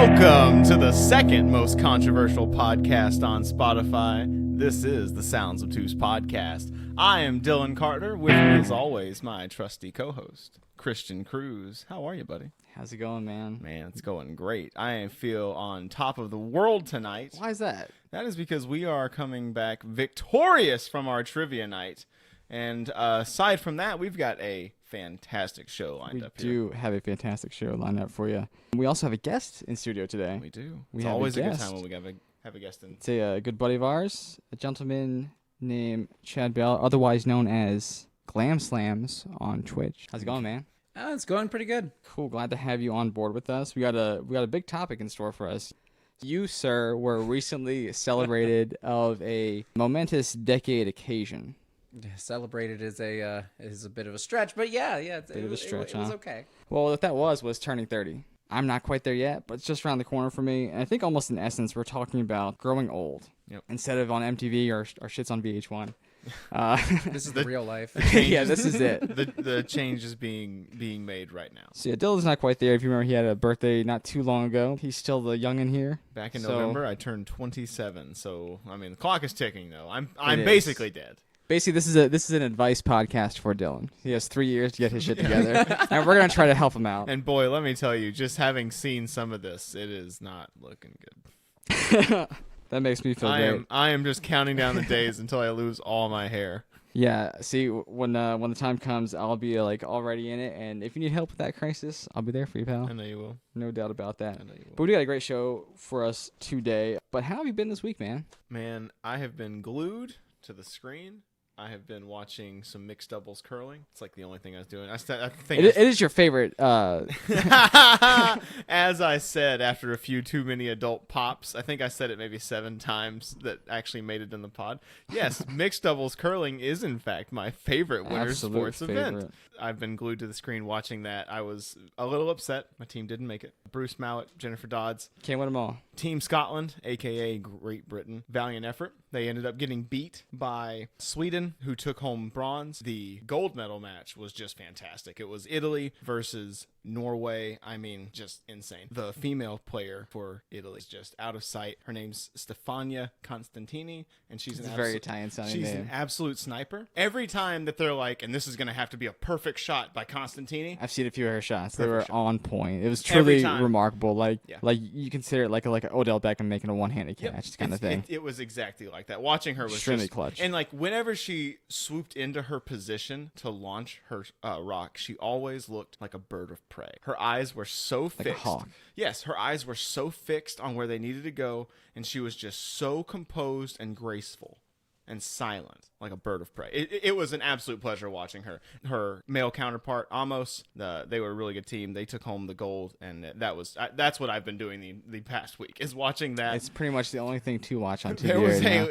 Welcome to the second most controversial podcast on Spotify. This is the Sounds Obtuse Podcast. I am Dylan Carter. With me, as always, my trusty co-host, Christian Cruz. How are you, buddy? How's it going, man? Man, it's going great. I feel on top of the world tonight. Why is that? That is because we are coming back victorious from our trivia night. And aside from that, we've got a fantastic show lined up here. We do have a fantastic show lined up for you. We also have a guest in studio today. We do. It's always a good time when we have a guest in. It's a good buddy of ours, a gentleman named Chad Bell, otherwise known as Glam Slams on Twitch. How's it going, man? It's going pretty good. Cool. Glad to have you on board with us. We got a big topic in store for us. You, sir, were recently celebrated of a momentous decade occasion. Celebrated is a bit of a stretch, but yeah, it was okay. Well, what that was turning 30. I'm not quite there yet, but it's just around the corner for me. And I think almost in essence, we're talking about growing old. Yep. Instead Instead of on MTV or shits on VH1. This is the real life. Yeah, this is it. The change is being made right now. So yeah, Dylan's not quite there. If you remember, he had a birthday not too long ago. He's still the youngin' here. Back in November, I turned 27. So I mean, the clock is ticking though. I'm basically dead. Basically, this is an advice podcast for Dylan. He has 3 years to get his shit together, and we're gonna try to help him out. And boy, let me tell you, just having seen some of this, it is not looking good. That makes me feel great. I am just counting down the days until I lose all my hair. Yeah. See, when the time comes, I'll be like already in it, and if you need help with that crisis, I'll be there for you, pal. I know you will. No doubt about that. I know you will. But we got a great show for us today. But how have you been this week, man? Man, I have been glued to the screen. I have been watching some mixed doubles curling. It's like the only thing I was doing. I think it is your favorite. As I said, after a few too many adult pops, I think I said it maybe 7 times that actually made it in the pod. Yes, mixed doubles curling is in fact my favorite winter sports event. I've been glued to the screen watching that. I was a little upset. My team didn't make it. Bruce Mallett, Jennifer Dodds. Can't win them all. Team Scotland, a.k.a. Great Britain. Valiant effort. They ended up getting beat by Sweden, who took home bronze. The gold medal match was just fantastic. It was Italy versus Norway. I mean, just insane. The female player for Italy is just out of sight. Her name's Stefania Constantini, and she's a very Italian-sounding name. She's an absolute sniper. Every time that they're like, and this is going to have to be a perfect shot by Constantini. I've seen a few of her shots. They were on point. It was truly remarkable. Like you consider it like Odell Beckham making a one-handed catch kind of thing. It was exactly like that. Watching her was extremely clutch. And like whenever she swooped into her position to launch her rock, she always looked like a bird of prey. Her eyes were so fixed. Like a hawk. Yes, her eyes were so fixed on where they needed to go, and she was just so composed and graceful and silent, like a bird of prey. It was an absolute pleasure watching her. Her male counterpart, Amos, they were a really good team. They took home the gold, and that's what I've been doing the past week, is watching that. It's pretty much the only thing to watch on TV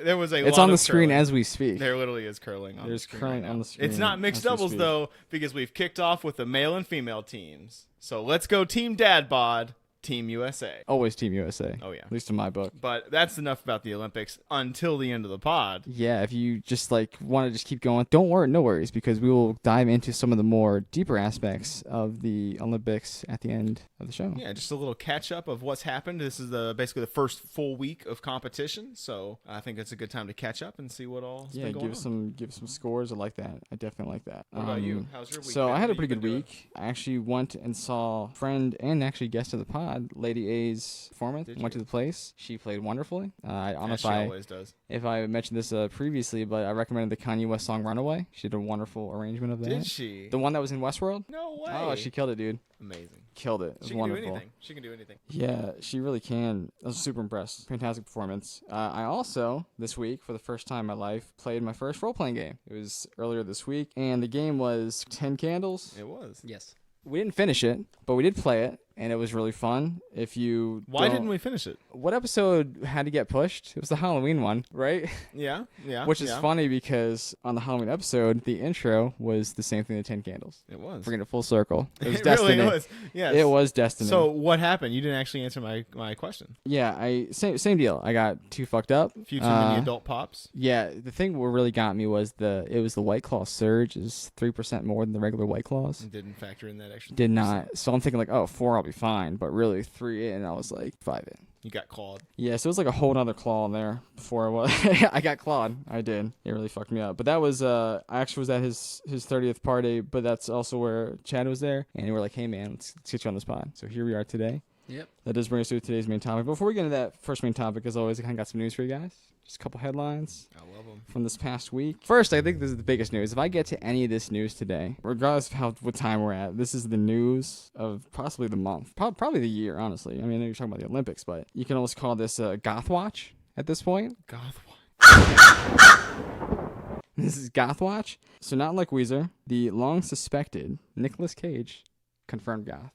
There was a It's lot on the of screen curling. as we speak. There literally is curling on the screen. There's curling right on now. the screen. It's not mixed doubles, though, because we've kicked off with the male and female teams. So let's go Team Dad Bod. Team USA. Always Team USA. Oh, yeah. At least in my book. But that's enough about the Olympics until the end of the pod. Yeah, if you just want to just keep going, don't worry, no worries, because we will dive into some of the more deeper aspects of the Olympics at the end of the show. Yeah, just a little catch up of what's happened. This is basically the first full week of competition, so I think it's a good time to catch up and see what all's been going on. Give some scores. I like that. I definitely like that. What about you? How's your week? So I had a pretty good week. I actually went and saw friend and actually guest of the pod, Lady A's performance. Went to the place. She played wonderfully. I don't know she always does. If I mentioned this previously, but I recommended the Kanye West song "Runaway." She did a wonderful arrangement of that. Did she? The one that was in Westworld? No way. Oh, she killed it, dude. Amazing. Killed it. It was wonderful. She can do anything. Yeah, she really can. I was super impressed. Fantastic performance. I also, this week, for the first time in my life, played my first role-playing game. It was earlier this week, and the game was 10 Candles. It was. Yes. We didn't finish it, but we did play it, and it was really fun. Why didn't we finish it? What episode had to get pushed? It was the Halloween one, right? Yeah. Which is funny because on the Halloween episode, the intro was the same thing as 10 Candles. It was. Bringing it full circle. It was it destiny. Really was. Yes. It was destiny. So what happened? You didn't actually answer my question. Yeah, same deal. I got too fucked up. A few too many adult pops. Yeah, the thing what really got me was the White Claw surge is 3% more than the regular White Claws. Didn't factor in that extra. Did not. So I'm thinking like, oh, 4 I'll be fine. But really, 3 in, I was like 5 in. You got clawed. Yeah, so it was like a whole nother claw in there before I got clawed. I did. It really fucked me up. But that was, I actually was at his 30th party, but that's also where Chad was there. And we were like, hey, man, let's get you on this pod. So here we are today. Yep. That does bring us to today's main topic. Before we get into that first main topic, as always, I kind of got some news for you guys. Just a couple headlines. I love them. From this past week. First, I think this is the biggest news. If I get to any of this news today, regardless of what time we're at, this is the news of possibly the month. Probably the year, honestly. I mean, you're talking about the Olympics, but you can almost call this Goth Watch at this point. Goth Watch. This is Goth Watch. So not like Weezer, the long suspected Nicolas Cage confirmed goth.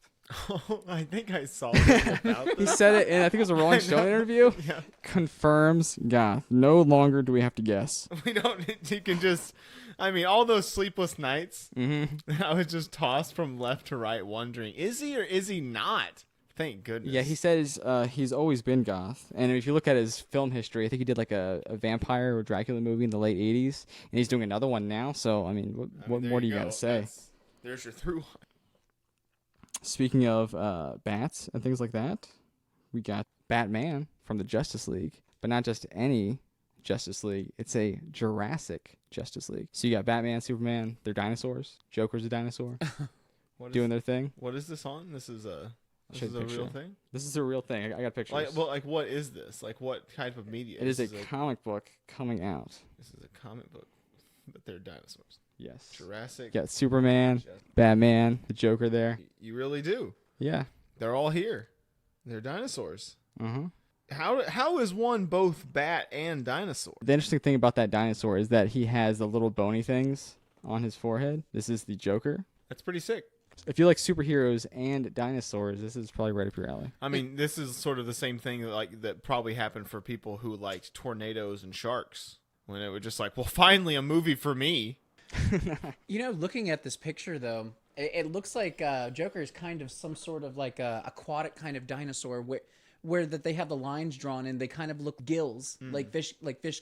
Oh, I think I saw that about He this. said it in, I think it was a Rolling Stone interview. Yeah. Confirms goth. No longer do we have to guess. We don't. You can just. I mean, all those sleepless nights. Mm-hmm. I was just tossed from left to right, wondering, is he or is he not? Thank goodness. Yeah, he says he's always been goth. And if you look at his film history, I think he did like a vampire or Dracula movie in the late 80s. And he's doing another one now. So, I mean, what more do you got to say? There's your through. Speaking of bats and things like that, we got Batman from the Justice League. But not just any Justice League. It's a Jurassic Justice League. So you got Batman, Superman, they're dinosaurs. Joker's a dinosaur. Doing their thing. What is this on? This is a Picture. real thing? This is a real thing. I got pictures. Like what is this? Like what type of media? It is This a comic book coming out. This is a comic book, but they're dinosaurs. Yes. Jurassic. You got Superman, Batman, the Joker there. You really do. Yeah. They're all here. They're dinosaurs. Uh-huh. How is one both bat and dinosaur? The interesting thing about that dinosaur is that he has the little bony things on his forehead. This is the Joker. That's pretty sick. If you like superheroes and dinosaurs, this is probably right up your alley. I mean, this is sort of the same thing that probably happened for people who liked tornadoes and sharks. When it was just like, well, finally a movie for me. You know, looking at this picture though, it looks like Joker is kind of some sort of like a aquatic kind of dinosaur where that they have the lines drawn and they kind of look gills like fish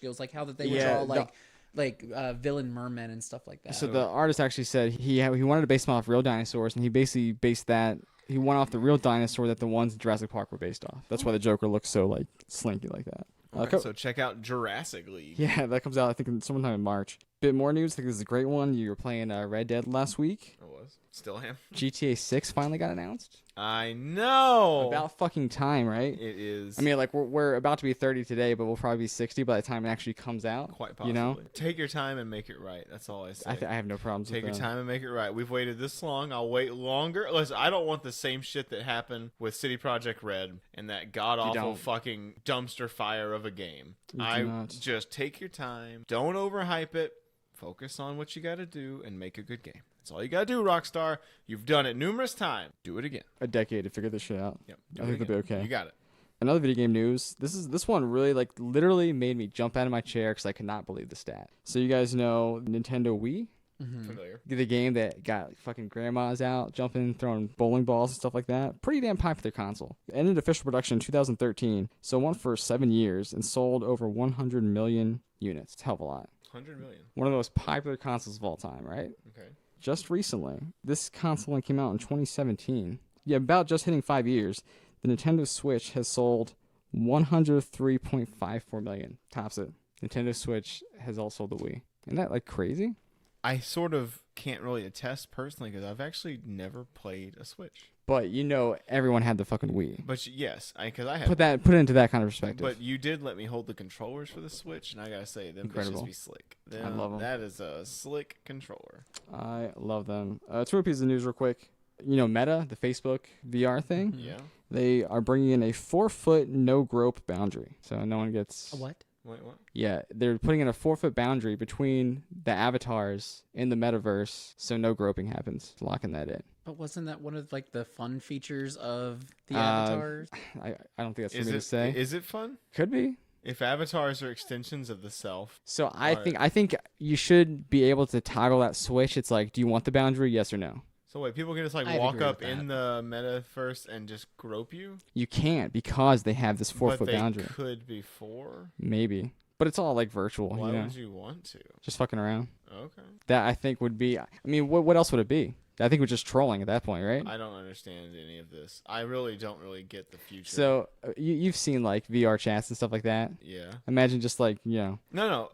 gills, like how that they would draw villain mermen and stuff like that. So the artist actually said he wanted to base them off real dinosaurs, and he basically based that. He went off the real dinosaur that the ones in Jurassic Park were based off. That's why the Joker looks so like slinky like that. Okay, so check out Jurassic League. Yeah, that comes out I think sometime in March. Bit more news. I think this is a great one. You were playing Red Dead last week. I was. Still am. GTA 6 finally got announced. I know. About fucking time, right? It is. I mean, like we're about to be 30 today, but we'll probably be 60 by the time it actually comes out. Quite possibly. You know? Take your time and make it right. That's all I say. I have no problems Take with your that. time and make it right. We've waited this long. I'll wait longer. Listen, I don't want the same shit that happened with City Project Red and that god-awful fucking dumpster fire of a game. Just take your time. Don't overhype it. Focus on what you got to do and make a good game. That's all you got to do, Rockstar. You've done it numerous times. Do it again. A decade to figure this shit out. Yep. I think they'll be okay. You got it. Another video game news. This one really literally made me jump out of my chair because I could not believe the stat. So you guys know Nintendo Wii? Mm-hmm. Familiar. The game that got fucking grandmas out jumping, throwing bowling balls and stuff like that. Pretty damn popular console. It ended official production in 2013, so it went for 7 years and sold over 100 million units. It's a hell of a lot. 100 million. One of the most popular consoles of all time, right? Okay. Just recently, this console came out in 2017. Yeah, about just hitting 5 years, the Nintendo Switch has sold 103.54 million. Tops it. Nintendo Switch has also the Wii. Isn't that like crazy? I sort of can't really attest personally because I've actually never played a Switch. But you know, everyone had the fucking Wii. But yes, because I have. Put it into that kind of perspective. But you did let me hold the controllers for the Switch, and I gotta say, them Incredible. bitches be slick. I love them. That is a slick controller. I love them. Two more pieces of news real quick. You know, Meta, the Facebook VR thing. Yeah. They are bringing in a 4-foot no grope boundary, so no one gets. A what? Wait, what? Yeah, they're putting in a 4-foot boundary between the avatars in the metaverse, so no groping happens. Locking that in. But wasn't that one of like the fun features of the avatars? I don't think that's for Is me it to say. Is it fun? Could be. If avatars are extensions of the self. So I think you should be able to toggle that switch. It's like, do you want the boundary? Yes or no. So wait, people can just like I walk agree up with in the metaverse and just grope you? You can't because they have this 4-foot But they boundary. could before. Maybe. But it's all like virtual. Why you know? would you want to? Just fucking around. Okay. That I think would be. I mean, what else would it be? I think we're just trolling at that point, right? I don't understand any of this. I really don't get the future. So you've seen like VR chats and stuff like that. Yeah. Imagine just like No,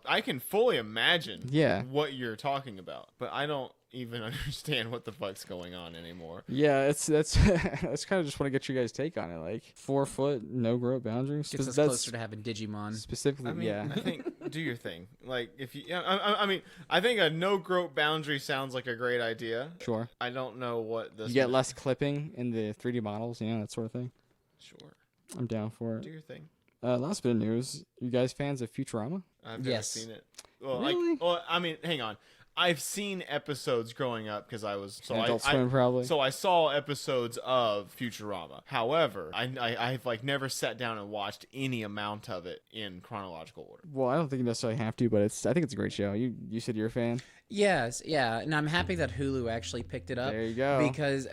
I can fully imagine. Yeah. What you're talking about, but I don't even understand what the fuck's going on anymore. Yeah, that's kind of just want to get your guys' take on it. Like 4 foot, no growth boundaries. Gets us That's closer to having Digimon. specifically. I mean, yeah. I think do your thing. Like if you, I mean, I think a no growth boundary sounds like a great idea. Sure. I don't know what this. You get less clipping in the 3D models, that sort of thing. Sure. I'm down for it. Do your thing. Last bit of news. You guys fans of Futurama? I've never seen it. Well, Really? I mean, hang on. I've seen episodes growing up because I was Adult Swim, probably. So I saw episodes of Futurama. However, I've like never sat down and watched any amount of it in chronological order. Well, I don't think you necessarily have to, but I think it's a great show. You said you're a fan. Yes, yeah, and I'm happy that Hulu actually picked it up. There you go.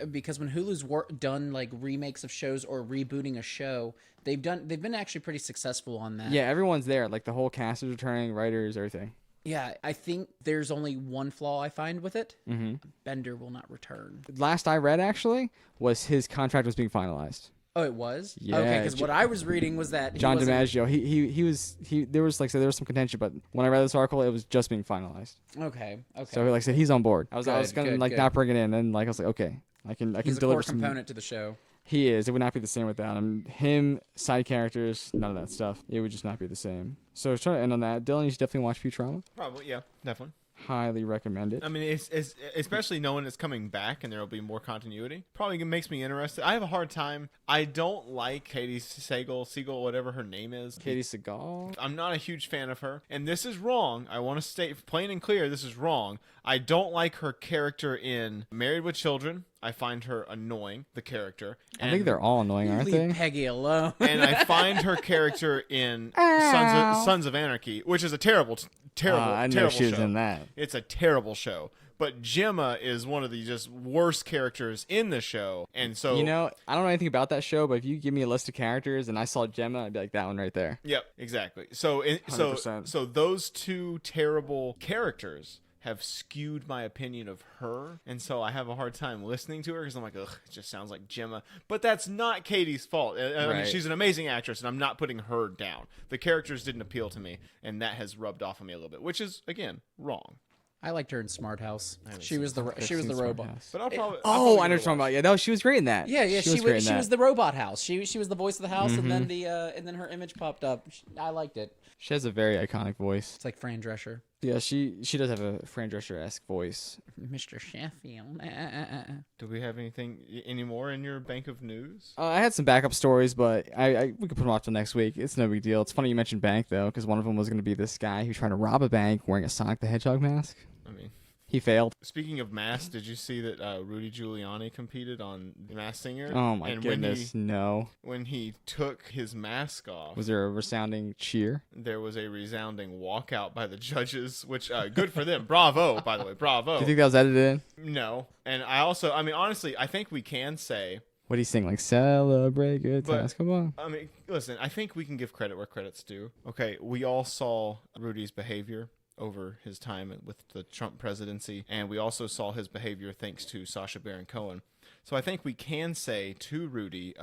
Because when Hulu's done like remakes of shows or rebooting a show, they've been actually pretty successful on that. Yeah, everyone's there. Like the whole cast is returning, writers, everything. Yeah, I think there's only one flaw I find with it. Mm-hmm. Bender will not return. Last I read, actually, was his contract was being finalized. Oh, it was? Yeah, Okay, because what I was reading was that John DiMaggio, there was some contention, but when I read this article, it was just being finalized. Okay. So like I said, he's on board. I was gonna good, like good. not bring it in, and like I was like, okay, I can He's a deliver core component to the show. He is. It would not be the same without him. Him, side characters, none of that stuff. It would just not be the same. So trying to end on that. Dylan, you should definitely watch Futurama. Probably, yeah, definitely. Highly recommend it. I mean, it's especially knowing it's coming back and there will be more continuity. Probably makes me interested. I have a hard time. I don't like Katie Siegel, whatever her name is. Katie Seagal. I'm not a huge fan of her, and this is wrong. I want to state plain and clear, this is wrong. I don't like her character in Married with Children. I find her annoying, the character. I think they're all annoying, aren't they? Leave Peggy alone. And I find her character in Sons of Anarchy, which is a terrible I know terrible she was show. in that. It's a terrible show. But Gemma is one of the just worst characters in the show. And so I don't know anything about that show, but if you give me a list of characters and I saw Gemma, I'd be like, that one right there. Yep, exactly. So 100%. So those two terrible characters have skewed my opinion of her, and so I have a hard time listening to her because I'm like, ugh, it just sounds like Gemma. But that's not Katie's fault. I mean, she's an amazing actress, and I'm not putting her down. The characters didn't appeal to me, and that has rubbed off on me a little bit, which is again wrong. I liked her in Smart House. She seen was the robot. But I'll probably. I know what you're talking about. Yeah, no, she was great in that. Yeah, she was the robot house. She was the voice of the house, Mm-hmm. and then her image popped up. I liked it. She has a very iconic voice. It's like Fran Drescher. Yeah, she does have a Fran Drescher-esque voice. Mr. Sheffield. Do we have any more in your bank of news? I had some backup stories, but we could put them off till next week. It's no big deal. It's funny you mentioned bank, though, because one of them was going to be this guy who's trying to rob a bank wearing a Sonic the Hedgehog mask. I mean, he failed. Speaking of masks, did you see that Rudy Giuliani competed on The Masked Singer? Oh, my goodness, no. When he took his mask off, Was there a resounding cheer? there was a resounding walkout by the judges, which good for them. Bravo, by the way, bravo. Do you think that was edited in? No, and I mean, honestly, I think we can say. What do you sing? Like, celebrate good times? Come on. I mean, listen, I think we can give credit where credit's due. Okay, we all saw Rudy's behavior over his time with the Trump presidency, and we also saw his behavior thanks to Sacha Baron Cohen. So I think we can say to Rudy,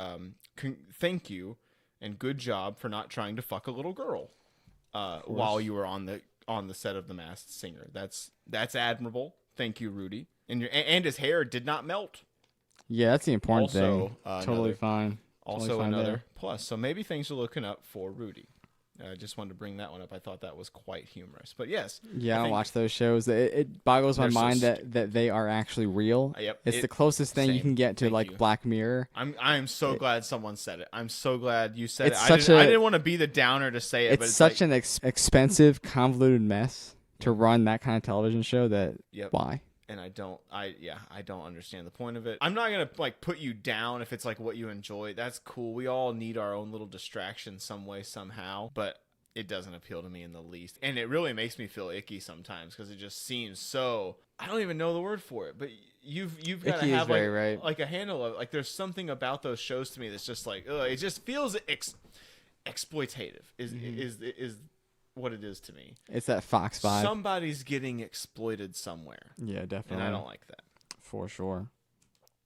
thank you and good job for not trying to fuck a little girl while you were on the set of The Masked Singer. That's admirable. Thank you, Rudy. And his hair did not melt. Yeah, that's the important Also, thing. Totally fine. Also Totally fine another there. plus. So maybe things are looking up for Rudy. I just wanted to bring that one up. I thought that was quite humorous. But yes. Yeah, I don't watch those shows. It boggles my They're so mind that they are actually real. Yep. It's the closest thing you same. can get to Thank like you. Black Mirror. I'm so glad someone said it. I'm so glad you said It's it. such I a- didn't want to be the downer to say it, but It's it's such like, an expensive, convoluted mess to run that kind of television show that Yep. why? and I don't understand the point of it. I'm not gonna like put you down if it's like what you enjoy. That's cool. We all need our own little distraction some way, somehow, but it doesn't appeal to me in the least. And it really makes me feel icky sometimes because it just seems so, I don't even know the word for it, but you've got to Icky is have very like, right. like a handle of like, there's something about those shows to me that's just like, ugh, it just feels exploitative is what it is to me. It's that Fox vibe. Somebody's getting exploited somewhere. Yeah, definitely. And I don't like that. For sure.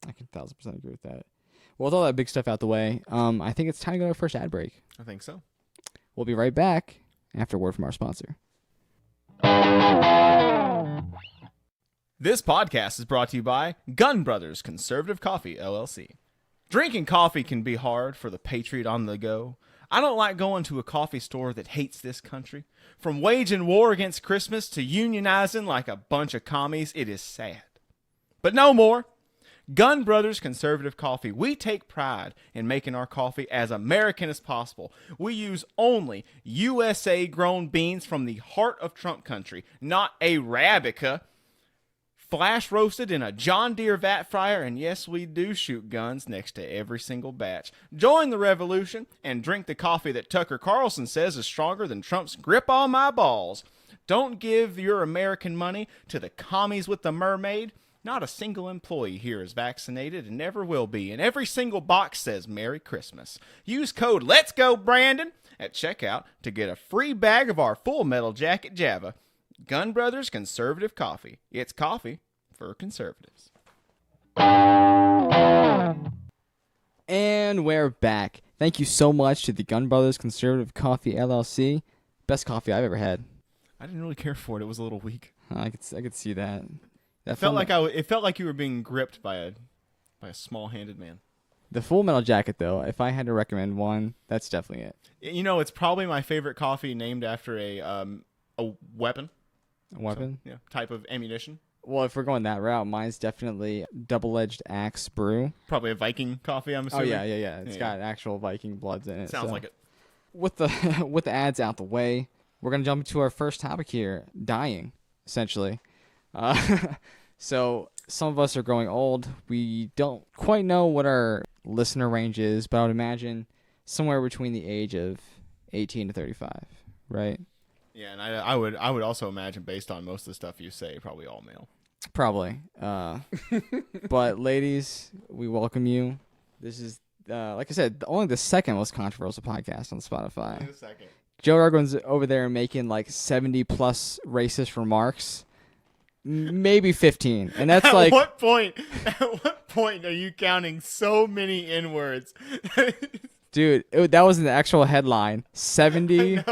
I can 1000% agree with that. Well, with all that big stuff out the way, I think it's time to go to our first ad break. I think so. We'll be right back after a word from our sponsor. This podcast is brought to you by Gun Brothers Conservative Coffee, LLC. Drinking coffee can be hard for the patriot on the go. I don't like going to a coffee store that hates this country. From waging war against Christmas to unionizing like a bunch of commies, it is sad. But no more. Gun Brothers Conservative Coffee. We take pride in making our coffee as American as possible. We use only USA-grown beans from the heart of Trump country, not Arabica. Flash roasted in a John Deere vat fryer, and yes, we do shoot guns next to every single batch. Join the revolution and drink the coffee that Tucker Carlson says is stronger than Trump's grip on my balls. Don't give your American money to the commies with the mermaid. Not a single employee here is vaccinated and never will be, and every single box says Merry Christmas. Use code Let's Go Brandon at checkout to get a free bag of our Full Metal Jacket Java. Gun Brothers Conservative Coffee. It's coffee for conservatives. And we're back. Thank you so much to the Gun Brothers Conservative Coffee, LLC. Best coffee I've ever had. I didn't really care for it. It was a little weak. I could see that. It felt like you were being gripped by a small-handed man. The Full Metal Jacket, though, if I had to recommend one, that's definitely it. You know, it's probably my favorite coffee named after a weapon. A weapon? So, yeah, type of ammunition. Well, if we're going that route, mine's definitely Double-Edged Axe Brew. Probably a Viking coffee, I'm assuming. Oh, yeah. It's got actual Viking bloods in it. Sounds like it. With the ads out the way, we're going to jump into our first topic here, dying, essentially. So some of us are growing old. We don't quite know what our listener range is, but I would imagine somewhere between the age of 18 to 35, right? Yeah, and I would also imagine, based on most of the stuff you say, probably all male. Probably. But ladies, we welcome you. This is, like I said, only the second most controversial podcast on Spotify. Only the second. Joe Rogan's over there making like 70 plus racist remarks. Maybe 15. And that's At what point are you counting so many N-words? Dude, that was an actual headline. 70.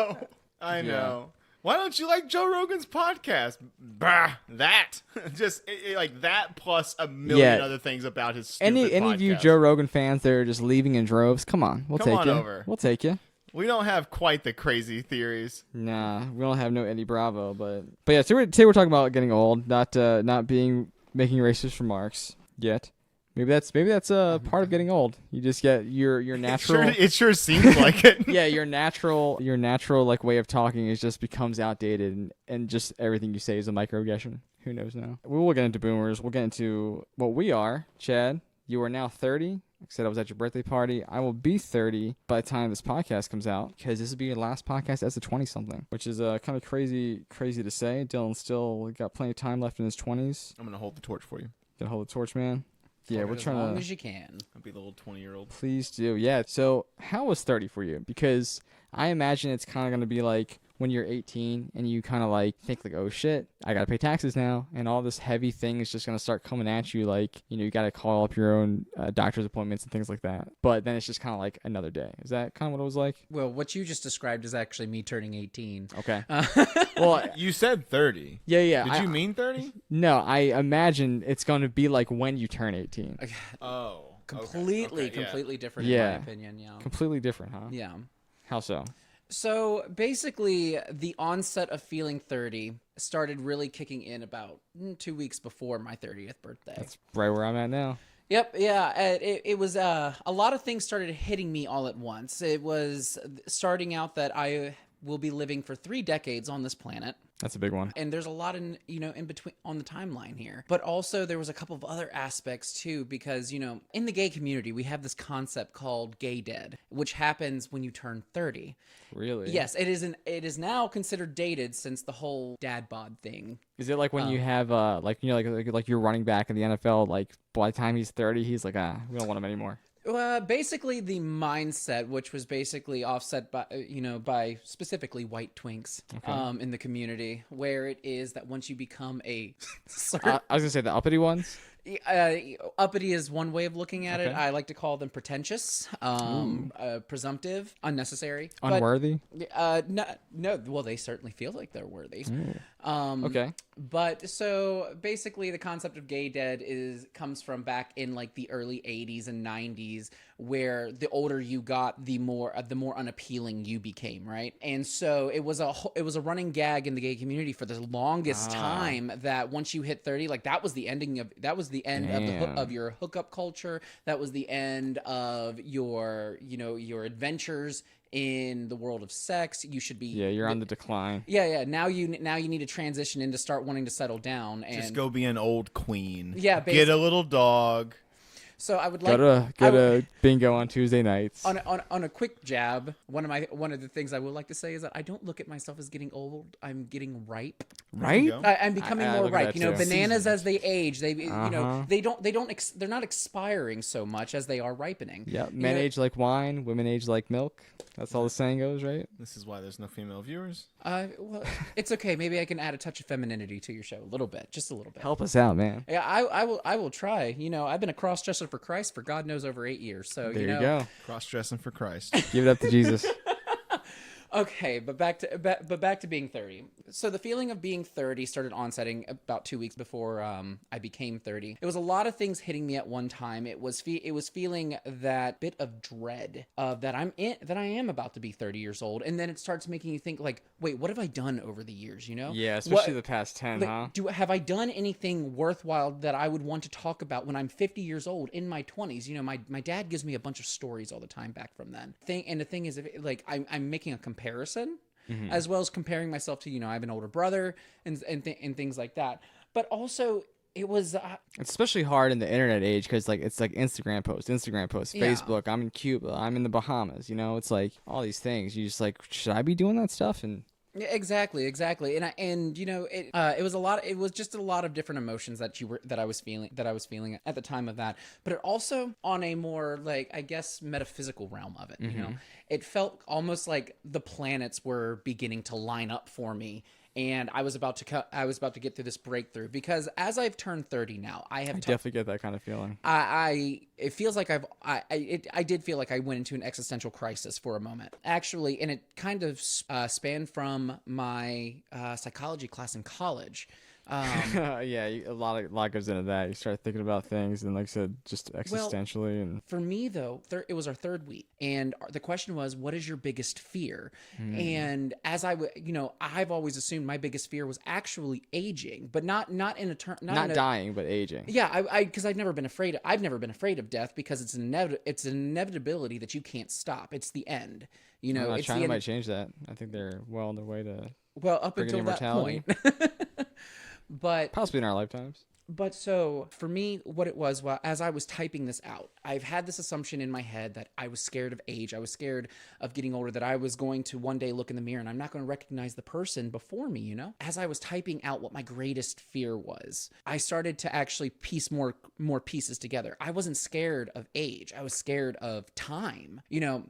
I know. Why don't you like Joe Rogan's podcast? Bah, that. Just like that plus a million other things about his stupid podcast. Any of you Joe Rogan fans that are just leaving in droves, come on. We'll take you. Over. We'll take you. We don't have quite the crazy theories. Nah, we don't have no Eddie Bravo, but yeah, today we're talking about getting old, not making racist remarks yet. Maybe that's a part of getting old. You just get your natural. It sure seems like it. Yeah, your natural like way of talking is just becomes outdated, and just everything you say is a microaggression. Who knows now? We will get into boomers. We'll get into what we are. Chad, you are now 30. Like I said, I was at your birthday party. I will be 30 by the time this podcast comes out, because this will be your last podcast as a 20-something, which is kind of crazy to say. Dylan's still got plenty of time left in his 20s. I'm gonna hold the torch for you. Gonna hold the torch, man. Yeah, we're trying to. As long as you can. I'll be the little 20-year-old. Please do. Yeah. So, how was 30 for you? Because I imagine it's kind of going to be like when you're 18 and you kind of like think like, oh shit, I got to pay taxes now. And all this heavy thing is just going to start coming at you. Like, you got to call up your own doctor's appointments and things like that. But then it's just kind of like another day. Is that kind of what it was like? Well, what you just described is actually me turning 18. Okay. Well, you said 30. Yeah. Did you mean 30? No, I imagine it's going to be like when you turn 18. Oh. Completely different in my opinion, yeah. Completely different, huh? Yeah. How so? So basically, the onset of feeling 30 started really kicking in about 2 weeks before my 30th birthday. That's right where I'm at now. Yep, yeah. It was a lot of things started hitting me all at once. It was starting out that I will be living for 3 decades on this planet. That's a big one. And there's a lot in between on the timeline here. But also there was a couple of other aspects too, because, in the gay community, we have this concept called gay dead, which happens when you turn 30. Really? Yes, it is now considered dated since the whole dad bod thing. Is it like when you have like your running back in the NFL, like by the time he's 30, he's like, we don't want him anymore. Basically the mindset, which was basically offset by, by specifically white twinks, in the community, where it is that once you become a, I was gonna say the uppity ones. Uppity is one way of looking at it. Okay. I like to call them pretentious, presumptive, unnecessary, Unworthy. no. Well, they certainly feel like they're worthy. Okay. But so basically, the concept of gay dead comes from back in like the early '80s and '90s, where the older you got, the more unappealing you became, right? And so it was a running gag in the gay community for the longest time that once you hit 30, like that was the end of your hookup culture. That was the end of your adventures in the world of sex. You should be you're on the decline. Now you need to transition into start wanting to settle down and Just go be an old queen. Yeah, get a little dog. So I would like go to bingo on Tuesday nights. on a quick jab. One of the things I would like to say is that I don't look at myself as getting old. I'm getting ripe. Right? I'm becoming I more look at ripe. that You know, too. bananas as they age, they're not expiring so much as they are ripening. Yeah, men age like wine, women age like milk. That's all the saying goes, right? This is why there's no female viewers. Well, it's okay. Maybe I can add a touch of femininity to your show, a little bit, just a little bit. Help us out, man. Yeah, I will try. You know, I've been a cross-dresser for Christ for God knows over 8 years. So There you go. Cross-dressing for Christ. Give it up to Jesus. Okay, but back to being 30. So the feeling of being 30 started onsetting about 2 weeks before I became 30. It was a lot of things hitting me at one time. It was feeling that bit of dread of that I am about to be 30 years old, and then it starts making you think like, wait, what have I done over the years? You know? Yeah, especially the past 10, like, huh? Have I done anything worthwhile that I would want to talk about when I'm 50 years old in my 20s? You know, my dad gives me a bunch of stories all the time back from then. And the thing is, I'm making a comparison, as well as comparing myself to, I have an older brother and things like that. But also, it was it's especially hard in the internet age because it's like Instagram posts, Yeah. Facebook. I'm in Cuba. I'm in the Bahamas. It's like all these things. You just like, should I be doing that stuff? And exactly. It was a lot. It was just a lot of different emotions that I was feeling at the time of that. But it also on a more like, I guess, metaphysical realm of it. It felt almost like the planets were beginning to line up for me. And I was about to get through this breakthrough because as I've turned 30 now, I definitely get that kind of feeling. It feels like I did feel like I went into an existential crisis for a moment, actually, and it kind of spanned from my psychology class in college. Yeah, a lot goes into that. You start thinking about things, and like I said, just existentially. And for me, though, it was our third week, and the question was, "What is your biggest fear?" And as I've always assumed my biggest fear was actually aging, but not in a term, not dying, but aging. Yeah, because I've never been afraid of death because it's an inevitability that you can't stop. It's the end. China might change that. I think they're well on their way to up until that point. But possibly in our lifetimes. But so for me, what it was, as I was typing this out, I've had this assumption in my head that I was scared of age. I was scared of getting older, that I was going to one day look in the mirror and I'm not going to recognize the person before me, As I was typing out what my greatest fear was, I started to actually piece more pieces together. I wasn't scared of age. I was scared of time,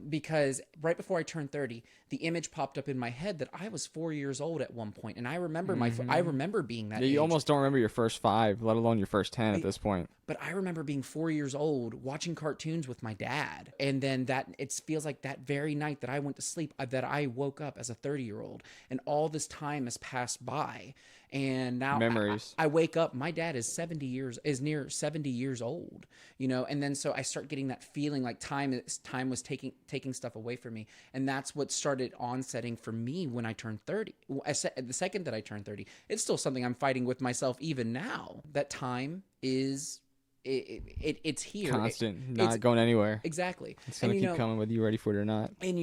because right before I turned 30, the image popped up in my head that I was 4 years old at one point, and I remember I remember being that age. You almost don't remember your first 5, let alone your first 10 at this point. But I remember being 4 years old, watching cartoons with my dad, and then it feels like that very night that I went to sleep, that I woke up as a 30-year-old, and all this time has passed by. And now memories. I wake up, my dad is near 70 years old, and then so I start getting that feeling like time was taking stuff away from me. And that's what started onsetting for me when I turned 30. The second that I turned 30, it's still something I'm fighting with myself even now, that time is it's here. Constant, not going anywhere. Exactly. It's going to keep coming whether you're ready for it or not. And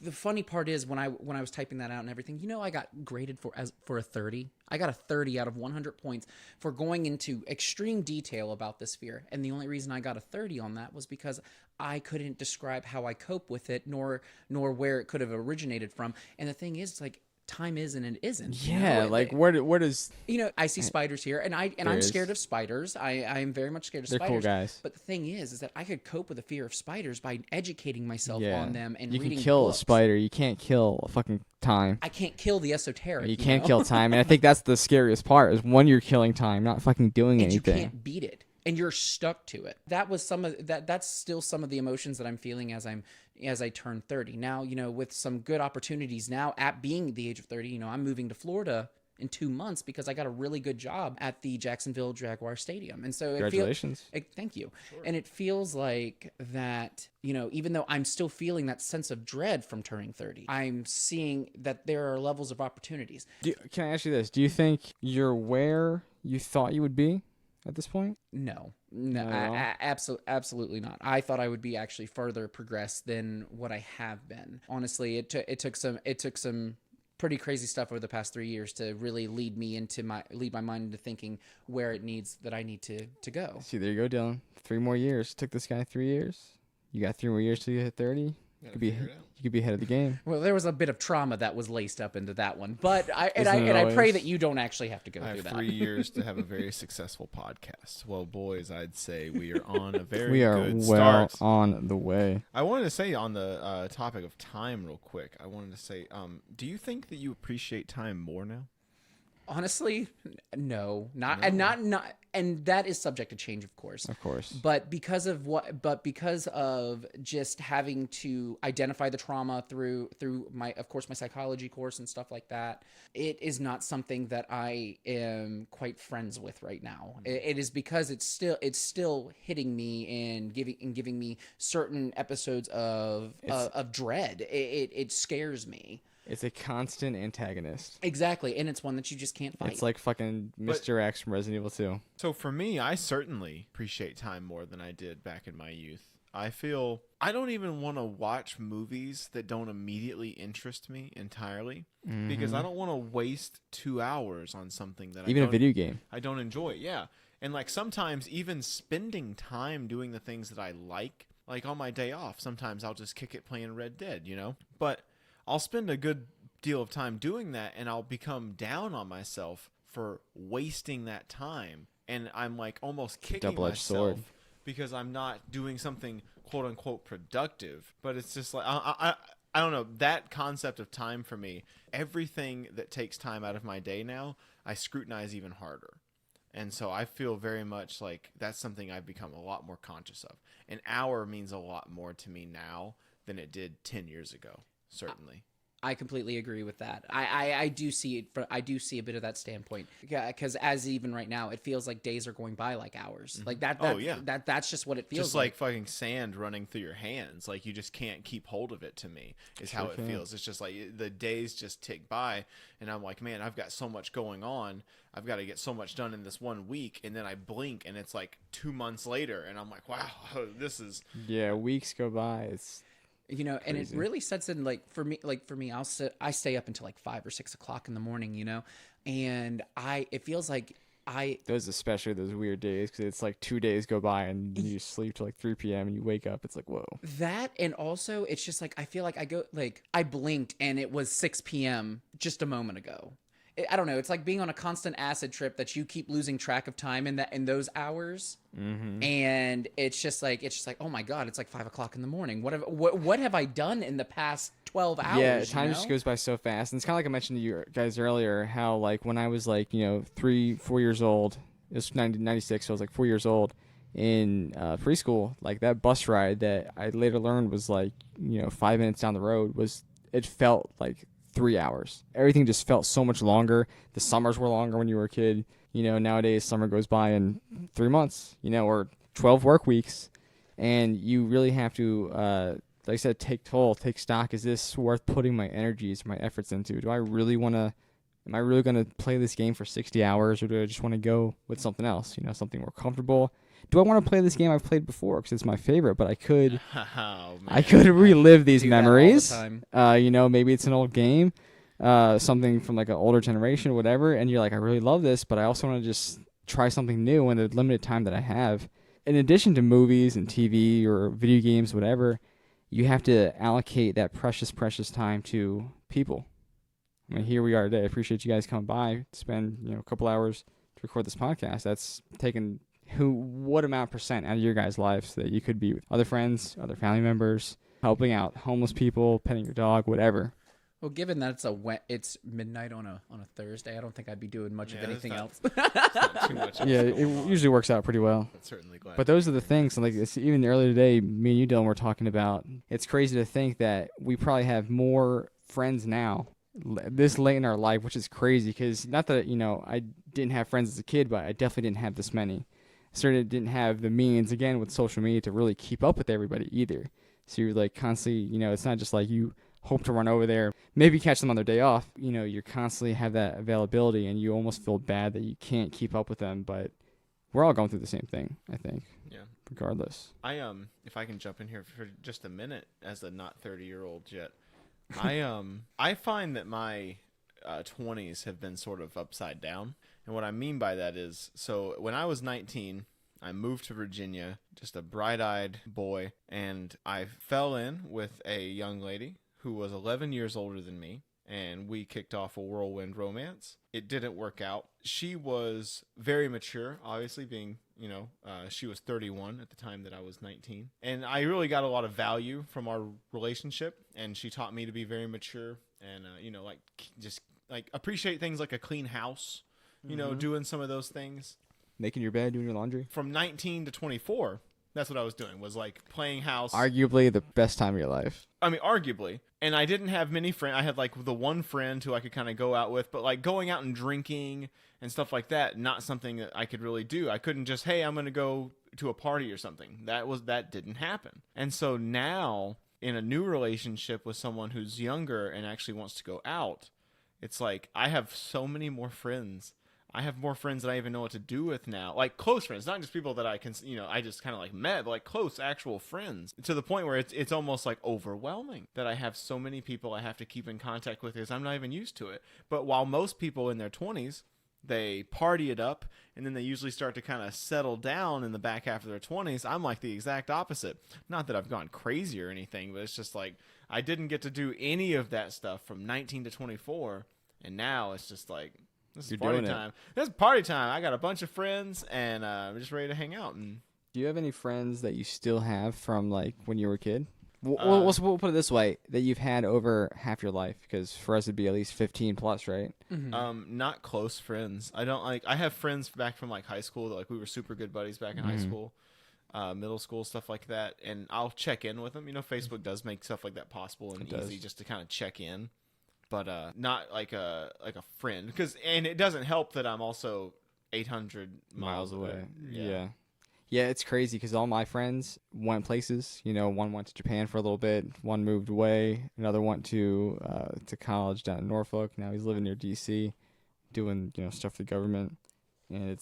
the funny part is when I was typing that out and everything, I got graded for a 30. I got a 30 out of 100 points for going into extreme detail about this fear. And the only reason I got a 30 on that was because I couldn't describe how I cope with it, nor where it could have originated from. And the thing is, like, time is and it isn't. Yeah, where does I see spiders here, and I'm scared of spiders. I'm very much scared of spiders. They're cool guys. But the thing is that I could cope with the fear of spiders by educating myself on them and reading books. You can kill a spider. You can't kill a fucking time. I can't kill the esoteric. You can't kill time, and I think that's the scariest part is when you're killing time, not fucking doing anything. You can't beat it. and you're stuck to it. That was some of that. That's still some of the emotions that I'm feeling as I turn 30. Now, with some good opportunities now at being the age of 30, I'm moving to Florida in 2 months because I got a really good job at the Jacksonville Jaguar Stadium. And so Congratulations. Thank you. Sure. And it feels like that, even though I'm still feeling that sense of dread from turning 30, I'm seeing that there are levels of opportunities. Can I ask you this? Do you think you're where you thought you would be at this point? No, absolutely not. I thought I would be actually further progressed than what I have been. Honestly, it took some pretty crazy stuff over the past 3 years to really lead my mind into thinking where I need to go. See, there you go, Dylan. 3 more years. It took this guy 3 years. You got 3 more years till you hit 30. You could be ahead of the game. Well, there was a bit of trauma that was laced up into that one, but I pray that you don't actually have to go through that. 3 years to have a very successful podcast. Well, boys, I'd say we are on a very good start. On the way. I wanted to say on the topic of time, real quick. I wanted to say, do you think that you appreciate time more now? Honestly, no, not, and that is subject to change, of course. But because of just having to identify the trauma through my psychology course and stuff like that, it is not something that I am quite friends with right now. It is because it's still hitting me and giving me certain episodes of dread. It scares me. It's a constant antagonist. Exactly, and it's one that you just can't fight. It's like fucking Mr. X from Resident Evil 2. So for me, I certainly appreciate time more than I did back in my youth. I feel I don't even want to watch movies that don't immediately interest me entirely because I don't want to waste 2 hours on something that a video game I don't enjoy. Yeah, and like sometimes even spending time doing the things that I like on my day off, sometimes I'll just kick it playing Red Dead, but I'll spend a good deal of time doing that, and I'll become down on myself for wasting that time. And I'm like almost kicking myself because I'm not doing something quote unquote productive. But it's just like, I don't know, that concept of time for me, everything that takes time out of my day now, I scrutinize even harder. And so I feel very much like that's something I've become a lot more conscious of. An hour means a lot more to me now than it did 10 years ago. Certainly. I completely agree with that. I do see it. I do see a bit of that standpoint because as even right now, it feels like days are going by like hours. Like that. That's just what it feels just like fucking sand running through your hands. Like you just can't keep hold of it. To me, is how it feels. It's just like the days just tick by, and I'm like, man, I've got so much going on. I've got to get so much done in this 1 week, and then I blink, and it's like 2 months later, and I'm like, wow, this is weeks go by. It's and it really sets in for me, I stay up until like 5 or 6 o'clock in the morning, and it feels like those, especially those weird days, because it's like 2 days go by and you sleep till like 3 p.m. and you wake up. It's like, whoa. That, and also it's just like, I feel like I blinked and it was 6 p.m. just a moment ago. I don't know. It's like being on a constant acid trip that you keep losing track of time in those hours. Mm-hmm. And it's just like, oh my God, it's like 5 o'clock in the morning. What have I done in the past 12 hours? Yeah, time just goes by so fast. And it's kind of like I mentioned to you guys earlier, how like when I was like, 3-4 years old, it was 1996, so I was like 4 years old in preschool, like that bus ride that I later learned was like, 5 minutes down the road it felt like 3 hours. Everything just felt so much longer. The summers were longer when you were a kid. Nowadays summer goes by in 3 months, or 12 work weeks. And you really have to, like I said, take stock. Is this worth putting my energies, my efforts into? Am I really going to play this game for 60 hours, or do I just want to go with something else, something more comfortable? Do I want to play this game I've played before because it's my favorite, but I could relive these memories. Maybe it's an old game, something from like an older generation or whatever, and you're like, I really love this, but I also want to just try something new in the limited time that I have. In addition to movies and TV or video games, whatever, you have to allocate that precious, precious time to people. I mean, here we are today. I appreciate you guys coming by to spend a couple hours to record this podcast. That's taken what amount % out of your guys' lives that you could be with other friends, other family members, helping out homeless people, petting your dog, whatever. Well, given that it's midnight on a Thursday, I don't think I'd be doing much of anything else. It's not too much. Yeah, it usually works out pretty well. I'm certainly glad. But those are the things. Like even earlier today, me and you, Dylan, were talking about. It's crazy to think that we probably have more friends now, this late in our life, which is crazy. Because not that I didn't have friends as a kid, but I definitely didn't have this many. Certainly didn't have the means again with social media to really keep up with everybody either. So you're like constantly, it's not just like you hope to run over there, maybe catch them on their day off. You constantly have that availability, and you almost feel bad that you can't keep up with them. But we're all going through the same thing, I think. Yeah. Regardless. If I can jump in here for just a minute, as a not 30-year-old yet, I find that my 20s have been sort of upside down, and what I mean by that is, so when I was 19. I moved to Virginia, just a bright-eyed boy, and I fell in with a young lady who was 11 years older than me, and we kicked off a whirlwind romance. It didn't work out. She was very mature, obviously, being, she was 31 at the time that I was 19. And I really got a lot of value from our relationship, and she taught me to be very mature and, just appreciate things like a clean house, doing some of those things. Making your bed, doing your laundry. From 19 to 24, that's what I was doing, was like playing house. Arguably the best time of your life. I mean, arguably. And I didn't have many friends. I had like the one friend who I could kind of go out with, but like going out and drinking and stuff like that, not something that I could really do. I couldn't just, hey, I'm going to go to a party or something. That didn't happen. And so now in a new relationship with someone who's younger and actually wants to go out, it's like I have so many more friends. I have more friends that I even know what to do with now. Like close friends, not just people that I can, I just kind of like met, but like close actual friends, to the point where it's almost like overwhelming that I have so many people I have to keep in contact with because I'm not even used to it. But while most people in their 20s, they party it up and then they usually start to kind of settle down in the back half of their 20s, I'm like the exact opposite. Not that I've gone crazy or anything, but it's just like I didn't get to do any of that stuff from 19 to 24. And now it's just like, this is party time. This is party time. I got a bunch of friends, and I'm just ready to hang out. And do you have any friends that you still have from like when you were a kid? We'll put it this way: that you've had over half your life, because for us it'd be at least 15 plus, right? Mm-hmm. Not close friends. I have friends back from like high school. Like we were super good buddies back in high school, middle school, stuff like that. And I'll check in with them. Facebook does make stuff like that possible and easy just to kind of check in. But not like a friend, and it doesn't help that I'm also 800 miles away. Yeah, it's crazy because all my friends went places. One went to Japan for a little bit, one moved away, another went to college down in Norfolk. Now he's living near DC, doing stuff for the government, and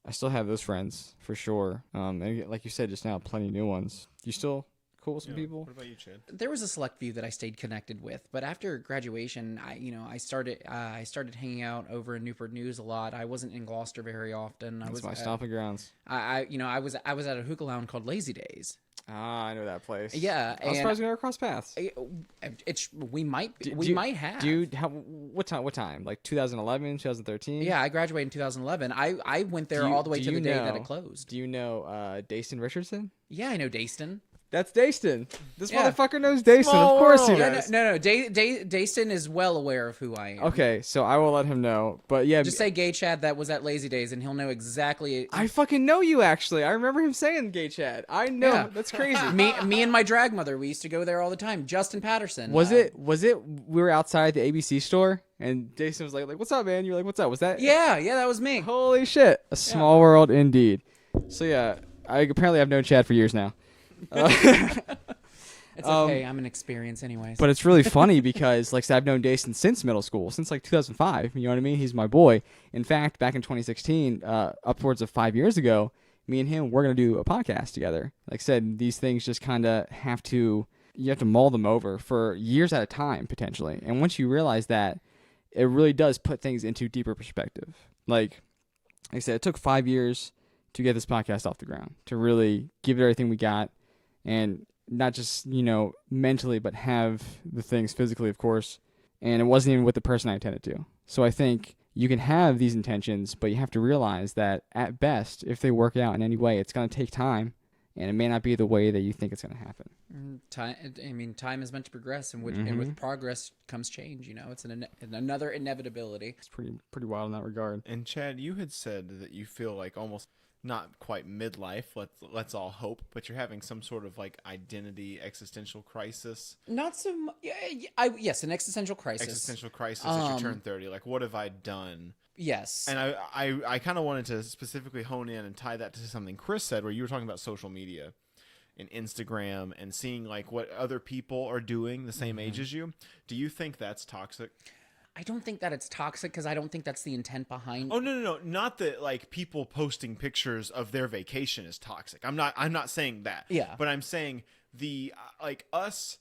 I still have those friends for sure. And like you said just now, plenty of new ones. You still cool with some people? What about you, Chad? There was a select few that I stayed connected with, but after graduation, I started hanging out over in Newport News a lot. I wasn't in Gloucester very often. That's my stomping grounds. I was at a hookah lounge called Lazy Days. Ah, I know that place. Yeah, I was surprised we never crossed paths. We might have. Dude, what time? Like 2011, 2013? Yeah, I graduated in 2011. I went there all the way to the day that it closed. Do you know Dayston Richardson? Yeah, I know Dayston. That's Dayston. This motherfucker knows Dayston. Of course he does. No. Dayston is well aware of who I am. Okay, so I will let him know. But yeah, just say Gay Chad that was at Lazy Days, and he'll know exactly. I fucking know you, actually. I remember him saying Gay Chad. I know. Yeah. That's crazy. me and my drag mother, we used to go there all the time. Justin Patterson. Was it? We were outside the ABC store, and Jason was like, "What's up, man?" You were like, "What's up?" Was that? Yeah, that was me. Holy shit! A small world indeed. So yeah, I apparently have known Chad for years now. It's okay. I'm an experience anyways. But it's really funny because, like I said, I've known Dayston since middle school, since like 2005. You know what I mean? He's my boy. In fact, back in 2016, upwards of 5 years ago, me and him, we're going to do a podcast together. Like I said, these things just kind of you have to mull them over for years at a time, potentially. And once you realize that, it really does put things into deeper perspective. Like I said, it took 5 years to get this podcast off the ground, to really give it everything we got, and not just, mentally, but have the things physically, of course. And it wasn't even with the person I intended to. So I think you can have these intentions, but you have to realize that at best, if they work out in any way, it's going to take time. and it may not be the way that you think it's going to happen. Time is meant to progress, and with progress comes change. It's another inevitability. It's pretty wild in that regard. And Chad, you had said that you feel like almost not quite midlife. Let's all hope, but you're having some sort of like identity existential crisis. Not so much. Yes, an existential crisis. Existential crisis as you turn 30. Like, what have I done? Yes. And I kind of wanted to specifically hone in and tie that to something Chris said, where you were talking about social media and Instagram and seeing like what other people are doing the same age as you. Do you think that's toxic? I don't think that it's toxic, because I don't think that's the intent behind. Oh, no. Not that like people posting pictures of their vacation is toxic. I'm not saying that. Yeah. But I'm saying the like us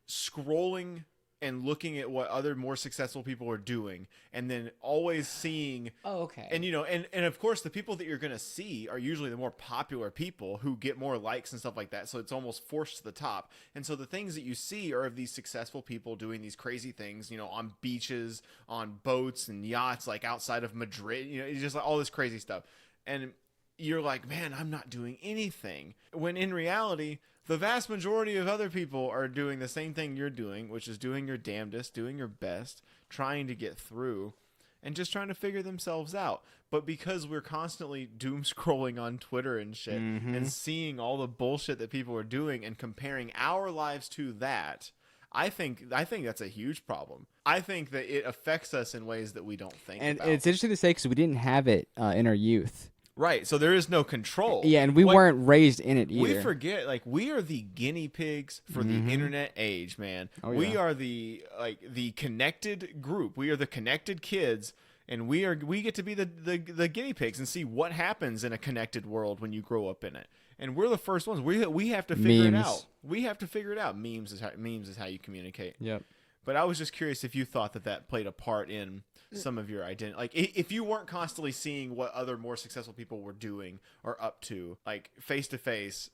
scrolling and looking at what other more successful people are doing, and then always seeing. Oh, okay. And and of course the people that you're gonna see are usually the more popular people who get more likes and stuff like that. So it's almost forced to the top. And so the things that you see are of these successful people doing these crazy things, on beaches, on boats and yachts, like outside of Madrid. It's just like all this crazy stuff. And you're like, man, I'm not doing anything. When in reality, the vast majority of other people are doing the same thing you're doing, which is doing your damnedest, doing your best, trying to get through, and just trying to figure themselves out. But because we're constantly doom scrolling on Twitter and shit, and seeing all the bullshit that people are doing and comparing our lives to that, I think that's a huge problem. I think that it affects us in ways that we don't think about. And it's interesting to say, because we didn't have it in our youth. Right, so there is no control. Yeah, and we weren't raised in it either. We forget, like, we are the guinea pigs for the internet age, man. Oh, yeah. We are the connected group. We are the connected kids, and we get to be the guinea pigs and see what happens in a connected world when you grow up in it. And we're the first ones. We have to figure it out. We have to figure it out. Memes is how you communicate. Yep. But I was just curious if you thought that played a part in some of your identity. Like, if you weren't constantly seeing what other more successful people were doing or up to, like, face to face,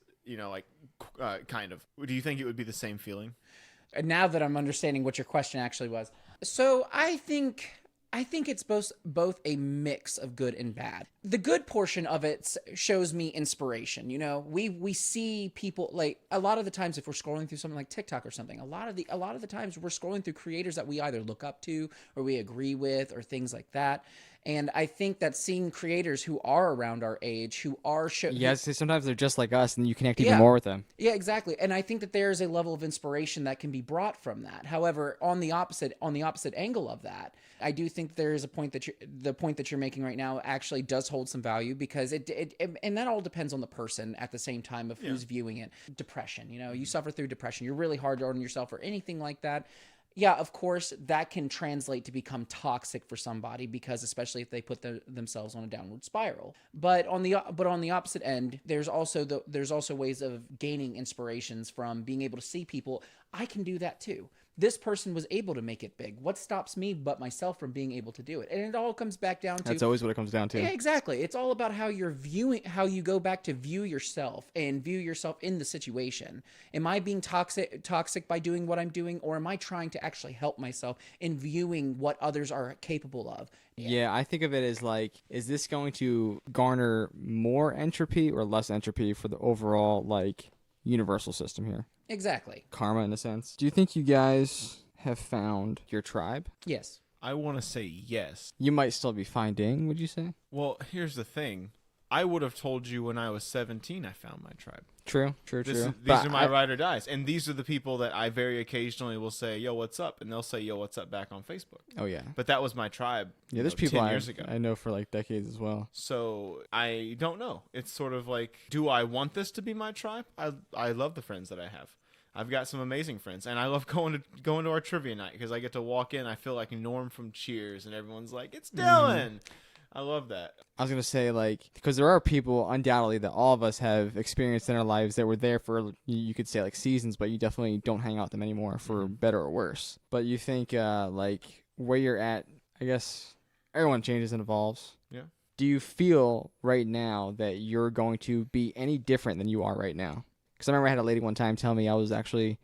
kind of, do you think it would be the same feeling? Now that I'm understanding what your question actually was. So I think it's both a mix of good and bad. The good portion of it shows me inspiration. We see people, like, a lot of the times if we're scrolling through something like TikTok or something, a lot of the times we're scrolling through creators that we either look up to or we agree with or things like that. And I think that seeing creators who are around our age, who are yes, sometimes they're just like us, and you connect even more with them. Yeah, exactly. And I think that there is a level of inspiration that can be brought from that. However, on the opposite angle of that, I do think there is the point that you're making right now actually does hold some value, because it and that all depends on the person at the same time of who's viewing it. Depression, you suffer through depression. You're really hard on yourself or anything like that. Yeah, of course, that can translate to become toxic for somebody, because especially if they put themselves on a downward spiral. But on the opposite end, there's also ways of gaining inspirations from being able to see people. I can do that too. This person was able to make it big. What stops me but myself from being able to do it? And it all comes back down to... That's always what it comes down to. Yeah, exactly. It's all about how you're viewing, how you go back to view yourself and view yourself in the situation. Am I being toxic by doing what I'm doing, or am I trying to actually help myself in viewing what others are capable of? Yeah, I think of it as like, is this going to garner more entropy or less entropy for the overall, like, universal system here? Exactly. Karma, in a sense. Do you think you guys have found your tribe? Yes. I want to say yes. You might still be finding, would you say? Well, here's the thing. I would have told you when I was 17 I found my tribe. True. These are my ride or dies. And these are the people that I very occasionally will say, yo, what's up? And they'll say, yo, what's up back on Facebook. Oh, yeah. But that was my tribe. Yeah, there's people 10 years ago. I know for like decades as well. So I don't know. It's sort of like, do I want this to be my tribe? I love the friends that I have. I've got some amazing friends, and I love going to our trivia night, because I get to walk in. I feel like Norm from Cheers, and everyone's like, it's Dylan. I love that. I was going to say, like, because there are people undoubtedly that all of us have experienced in our lives that were there for, you could say, like, seasons, but you definitely don't hang out with them anymore, for better or worse. But you think, like, where you're at, I guess everyone changes and evolves. Yeah. Do you feel right now that you're going to be any different than you are right now? Because I remember I had a lady one time tell me I was 20,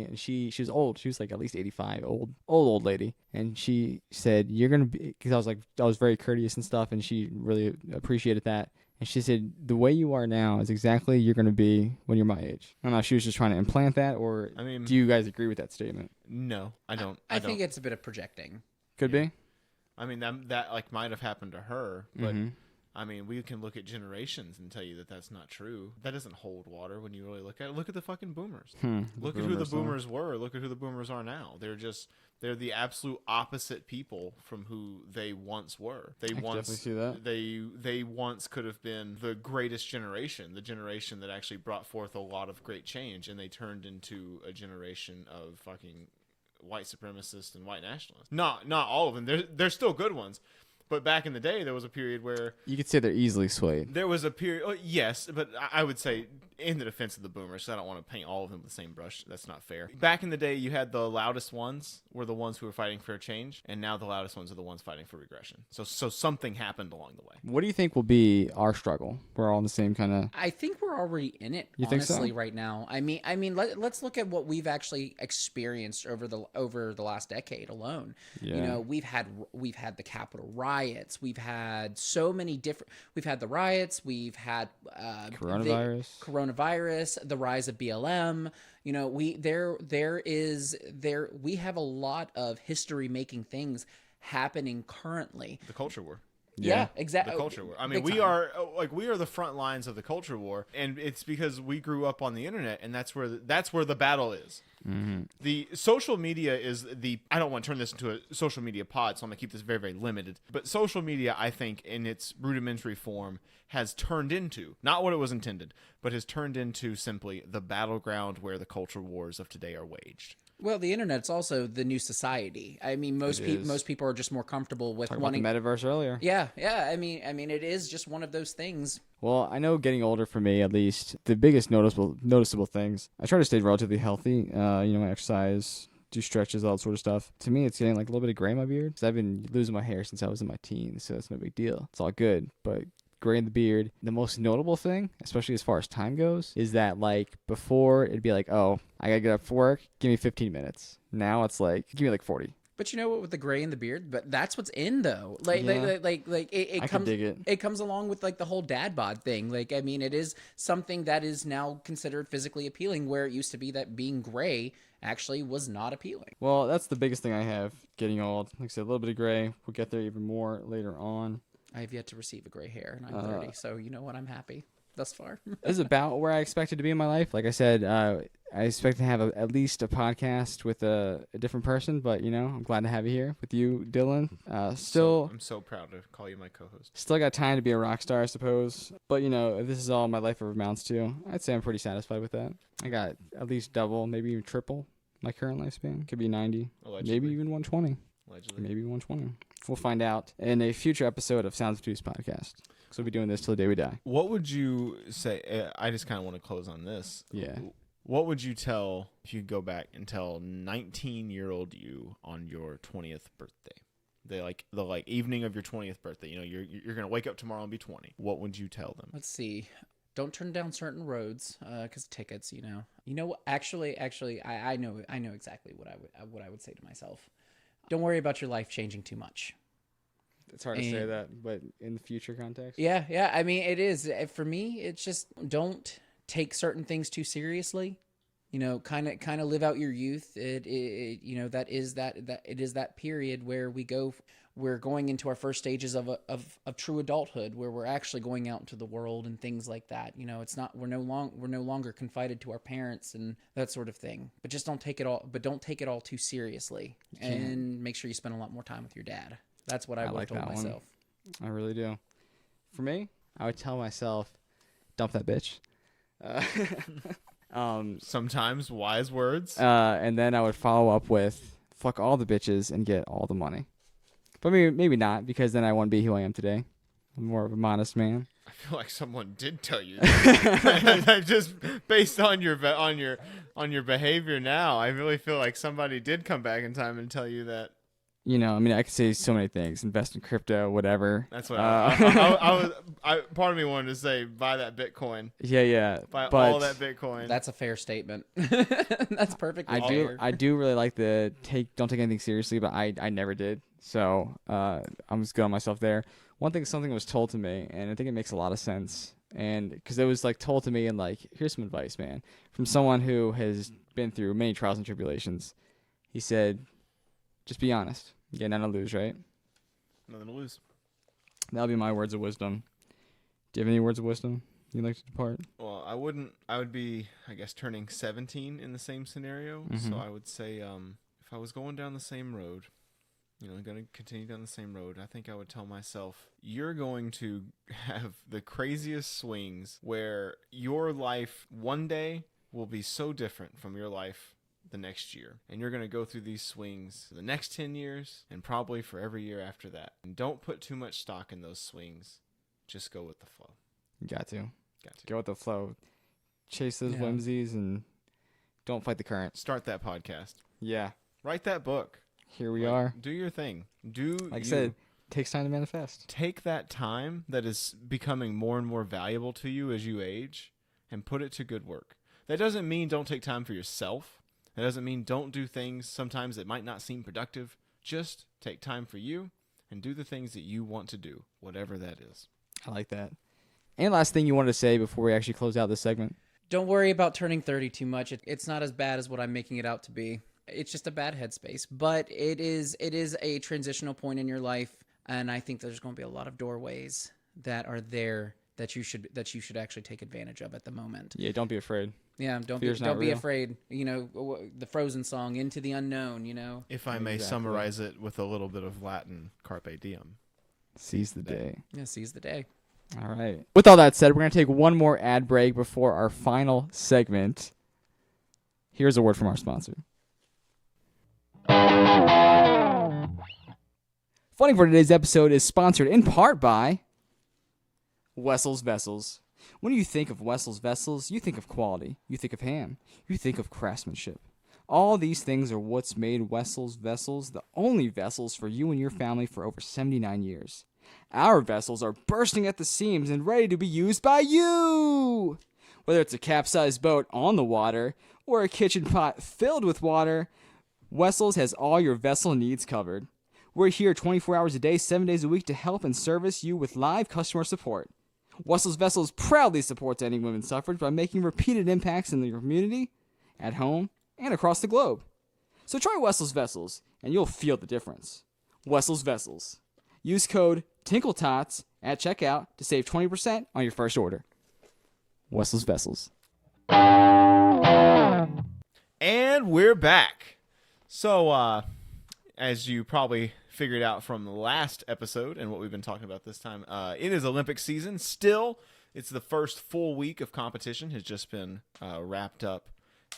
and she was old. She was like at least 85, old lady. And she said, you're going to be, because I was very courteous and stuff, and she really appreciated that. And she said, the way you are now is exactly you're going to be when you're my age. I don't know if she was just trying to implant that, or I mean, do you guys agree with that statement? No, I don't. I think it's a bit of projecting. Could be. I mean, that like might have happened to her, but Mhm. I mean, we can look at generations and tell you that that's not true. That doesn't hold water when you really look at it. Look at the fucking boomers. Look at who the boomers were. Look at who the boomers are now. They're the absolute opposite people from who they once were. They once definitely see that. they once could have been the greatest generation, the generation that actually brought forth a lot of great change, and they turned into a generation of fucking white supremacists and white nationalists. Not all of them. They're still good ones. But back in the day, there was a period where... You could say they're easily swayed. There was a period... Oh, yes, but I would say, in the defense of the boomers, 'cause I don't want to paint all of them with the same brush. That's not fair. Back in the day, you had the loudest ones were the ones who were fighting for a change, and now the loudest ones are the ones fighting for regression. So something happened along the way. What do you think will be our struggle? We're all in the same kind of... I think we're already in it, You think so? honestly, right now. I mean, let's look at what we've actually experienced over the last decade alone. Yeah. You know, we've had the Capitol riots. We've had so many different. We've had the riots. We've had coronavirus, the rise of BLM. You know, we have a lot of history making things happening currently. The culture war. Yeah, exactly. The culture war. I mean, we are the front lines of the culture war, and it's because we grew up on the internet, and that's where the battle is. Mm-hmm. The social media is I don't want to turn this into a social media pod, so I'm gonna keep this very, very limited. But social media, I think, in its rudimentary form, has turned into not what it was intended, but has turned into simply the battleground where the culture wars of today are waged. Well, the internet's also the new society. I mean, most people are just more comfortable with wanting the metaverse earlier. Yeah. I mean, it is just one of those things. Well, I know getting older for me, at least, the biggest noticeable things. I try to stay relatively healthy. I exercise, do stretches, all that sort of stuff. To me, it's getting like a little bit of gray in my beard. Because I've been losing my hair since I was in my teens, so that's no big deal. It's all good, but gray in the beard. The most notable thing, especially as far as time goes, is that like before it'd be like, oh, I gotta get up for work, give me 15 minutes. Now it's like, give me like 40. But you know what, with the gray in the beard, but that's what's in though. Like it comes along with like the whole dad bod thing. Like, I mean, it is something that is now considered physically appealing, where it used to be that being gray actually was not appealing. Well, that's the biggest thing I have getting old. Like I said, a little bit of gray. We'll get there even more later on. I have yet to receive a gray hair, and I'm 30, so you know what? I'm happy thus far. This is about where I expected to be in my life. Like I said, I expect to have at least a podcast with a different person, but, I'm glad to have you here with you, Dylan. I'm so proud to call you my co-host. Still got time to be a rock star, I suppose. But, if this is all my life ever amounts to, I'd say I'm pretty satisfied with that. I got at least double, maybe even triple my current lifespan. Could be 90, Allegedly. maybe even 120. Allegedly. Maybe 120. We'll find out in a future episode of Sounds Obtuse Podcast. So we'll be doing this till the day we die. What would you say? I just kind of want to close on this. Yeah. What would you tell if you could go back and tell 19-year-old you on your 20th birthday? The evening of your 20th birthday. You're gonna wake up tomorrow and be 20. What would you tell them? Let's see. Don't turn down certain roads because tickets. Actually, I know exactly what I would say to myself. Don't worry about your life changing too much. It's hard to say that, but in the future context. Yeah. I mean, it is. For me, it's just don't take certain things too seriously. Kind of live out your youth. It is that period where we're going into our first stages of true adulthood, where we're actually going out into the world and things like that. It's not, we're no longer confided to our parents and that sort of thing. But just don't take it all too seriously, and make sure you spend a lot more time with your dad. That's what I would have told myself. I really do. For me, I would tell myself, dump that bitch. Sometimes wise words. And then I would follow up with, fuck all the bitches and get all the money. But maybe not, because then I won't be who I am today. I'm more of a modest man. I feel like someone did tell you that. Just based on your behavior now, I really feel like somebody did come back in time and tell you that. I could say so many things. Invest in crypto, whatever. That's what part of me wanted to say, buy that Bitcoin. Yeah. Buy all that Bitcoin. That's a fair statement. That's perfectly fair. I do really like don't take anything seriously, but I never did. So I'm just good on myself there. something was told to me, and I think it makes a lot of sense. And because it was like told to me, and like, here's some advice, man, from someone who has been through many trials and tribulations. He said, just be honest. You got nothing to lose, right? Nothing to lose. That'll be my words of wisdom. Do you have any words of wisdom you'd like to depart? Well, I would be, I guess, turning 17 in the same scenario. Mm-hmm. So I would say, if I was going down the same road, going to continue down the same road, I think I would tell myself, you're going to have the craziest swings where your life one day will be so different from your life the next year. And you're going to go through these swings for the next 10 years and probably for every year after that. And don't put too much stock in those swings. Just go with the flow. You got to. Go with the flow. Chase those Yeah. whimsies and don't fight the current. Start that podcast. Yeah. Write that book. Here we are. Do your thing. Like I said, takes time to manifest. Take that time that is becoming more and more valuable to you as you age and put it to good work. That doesn't mean don't take time for yourself. That doesn't mean don't do things sometimes that might not seem productive. Just take time for you and do the things that you want to do, whatever that is. I like that. And last thing you wanted to say before we actually close out this segment? Don't worry about turning 30 too much. It's not as bad as what I'm making it out to be. It's just a bad headspace, but it is a transitional point in your life, and I think there's going to be a lot of doorways that are there that you should actually take advantage of at the moment. Yeah, don't be afraid. Yeah, don't Fear's not be real. afraid. The Frozen song, Into the Unknown, If I may Exactly. summarize it with a little bit of Latin, carpe diem. Seize the day. Yeah, seize the day. All right. With all that said, we're going to take one more ad break before our final segment. Here's a word from our sponsor. Funding for today's episode is sponsored in part by Wessel's Vessels. When you think of Wessel's Vessels, you think of quality, you think of ham, you think of craftsmanship. All these things are what's made Wessel's Vessels the only vessels for you and your family for over 79 years. Our vessels are bursting at the seams and ready to be used by you! Whether it's a capsized boat on the water or a kitchen pot filled with water, Wessel's has all your vessel needs covered. We're here 24 hours a day, 7 days a week to help and service you with live customer support. Wessel's Vessels proudly supports ending women's suffrage by making repeated impacts in the community, at home, and across the globe. So try Wessel's Vessels, and you'll feel the difference. Wessel's Vessels. Use code TINKLETOTS at checkout to save 20% on your first order. Wessel's Vessels. And we're back. So, as you probably figured out from the last episode and what we've been talking about this time, it is Olympic season. Still, it's the first full week of competition has just been wrapped up.